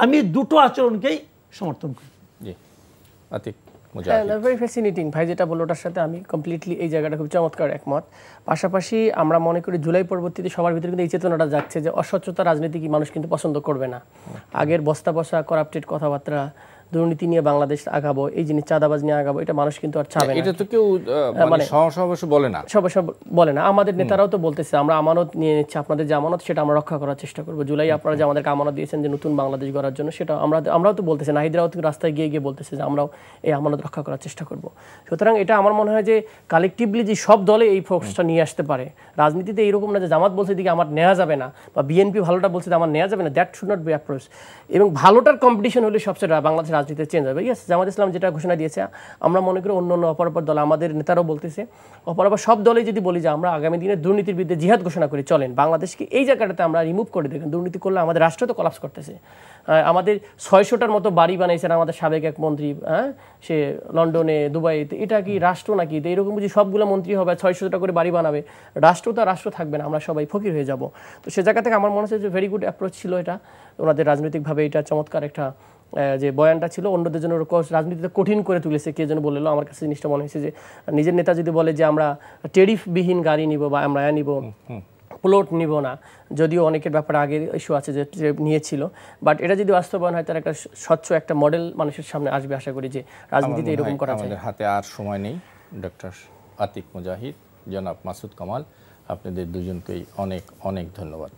আমি দুটো আচরণকেই সমর্থন করি। জি, আতিক মুজাহিদ। ভেরি ফ্যাসিনেটিং ভাই যেটা বললো, ওটার সাথে আমি কমপ্লিটলি এই জায়গাটা খুব চমৎকার একমত। পাশাপাশি আমরা মনে করি জুলাই পরবর্তীতে সবার ভিতরে কিন্তু এই চেতনাটা যাচ্ছে যে অস্বচ্ছতা রাজনীতি কি মানুষ কিন্তু পছন্দ করবে না। আগের বস্তা বসা করাপ্টেড কথাবার্তা, দুর্নীতি নিয়ে বাংলাদেশ আগাবো, এই জিনিস চাঁদাবাজ নিয়ে আগাবো, এটা মানুষ কিন্তু আর চাবে না। এটা তো কেউ মানে সহসা বলে না, সব বলে না। আমাদের নেতারাও তো বলতেছে আমরা আমানত নিয়ে নিচ্ছি, আপনাদের যে আমানত সেটা আমরা রক্ষা করার চেষ্টা করবো। জুলাই আপনারা যে আমাদেরকে আমানত দিয়েছেন যে নতুন বাংলাদেশ গড়ার জন্য, সেটা আমরাও তো বলতেছি, নাহিদরাও তো রাস্তায় গিয়ে গিয়ে বলতেছে যে আমরাও এই আমানত রক্ষা করার চেষ্টা করবো। সুতরাং এটা আমার মনে হয় যে কালেকটিভলি যে সব দলে এই ফোকাসটা নিয়ে আসতে পারে। রাজনীতিতে এইরকম না যে জামাত বলছে দিকে আমার নেওয়া যাবে না, বা বিএনপি ভালোটা বলছে আমার নেওয়া যাবে না, that should not be approach. এবং ভালোটার কম্পিটিশন হলে সবচেয়ে বাংলাদেশের রাজনীতিতে চেঞ্জ হবে। ইয়েস, জামাত ইসলাম যেটা ঘোষণা দিয়েছে, আমরা মনে করি অন্য অপরাপর দল, আমাদের নেতারাও বলতেছে, অপরাপর সব দলে যদি বলি যে আমরা আগামী দিনে দুর্নীতির বিরুদ্ধে জিহাদ ঘোষণা করি, চলেন বাংলাদেশকে এই জায়গাটাতে আমরা রিমুভ করে দেখেন। দুর্নীতি করলে আমাদের রাষ্ট্র তো কলাপস করতেছে। আমাদের 600টার মতো বাড়ি বানাইছেন আমাদের সাবেক এক মন্ত্রী, হ্যাঁ, সে লন্ডনে, দুবাইতে। এটা কি রাষ্ট্র নাকি? তো এরকম বুঝি সবগুলো মন্ত্রী হবে, 600টা করে বাড়ি বানাবে, রাষ্ট্র তো রাষ্ট্র থাকবে না, আমরা সবাই ফকির হয়ে যাব। তো সে জায়গা থেকে আমার মনে হচ্ছে যে ভেরি গুড অ্যাপ্রোচ ছিল এটা ওনাদের রাজনৈতিকভাবে। এটা চমৎকার একটা যে বয়ানটা ছিল, অন্যদের জন্য রাজনীতিতে কঠিন করে তুলেছে। কে যেন বললো, আমার কাছে জিনিসটা মনে হয়েছে যে নিজের নেতা যদি বলে যে আমরা টেরিফবিহীন গাড়ি নিব বা আমরা নিব, প্লট নিব না, যদিও অনেকের ব্যাপারে আগের ইস্যু আছে যে নিয়েছিল, বাট এটা যদি বাস্তবায়ন হয় তার একটা স্বচ্ছ একটা মডেল মানুষের সামনে আসবে। আশা করি যে রাজনীতিতে এরকম করা যায়। আমাদের হাতে আর সময় নেই। ডক্টর আতিক মুজাহিদ, জনাব মাসুদ কামাল, আপনাদের দুজনকেই অনেক অনেক ধন্যবাদ।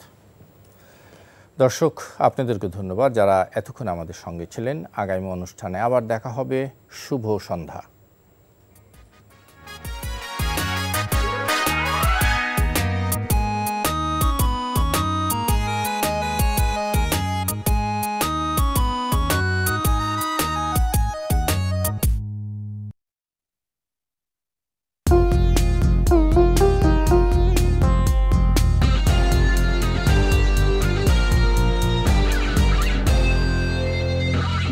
দর্শক, আপনাদেরকে ধন্যবাদ যারা এতক্ষণ আমাদের সঙ্গে ছিলেন। আগামী অনুষ্ঠানে আবার দেখা হবে। শুভ সন্ধ্যা।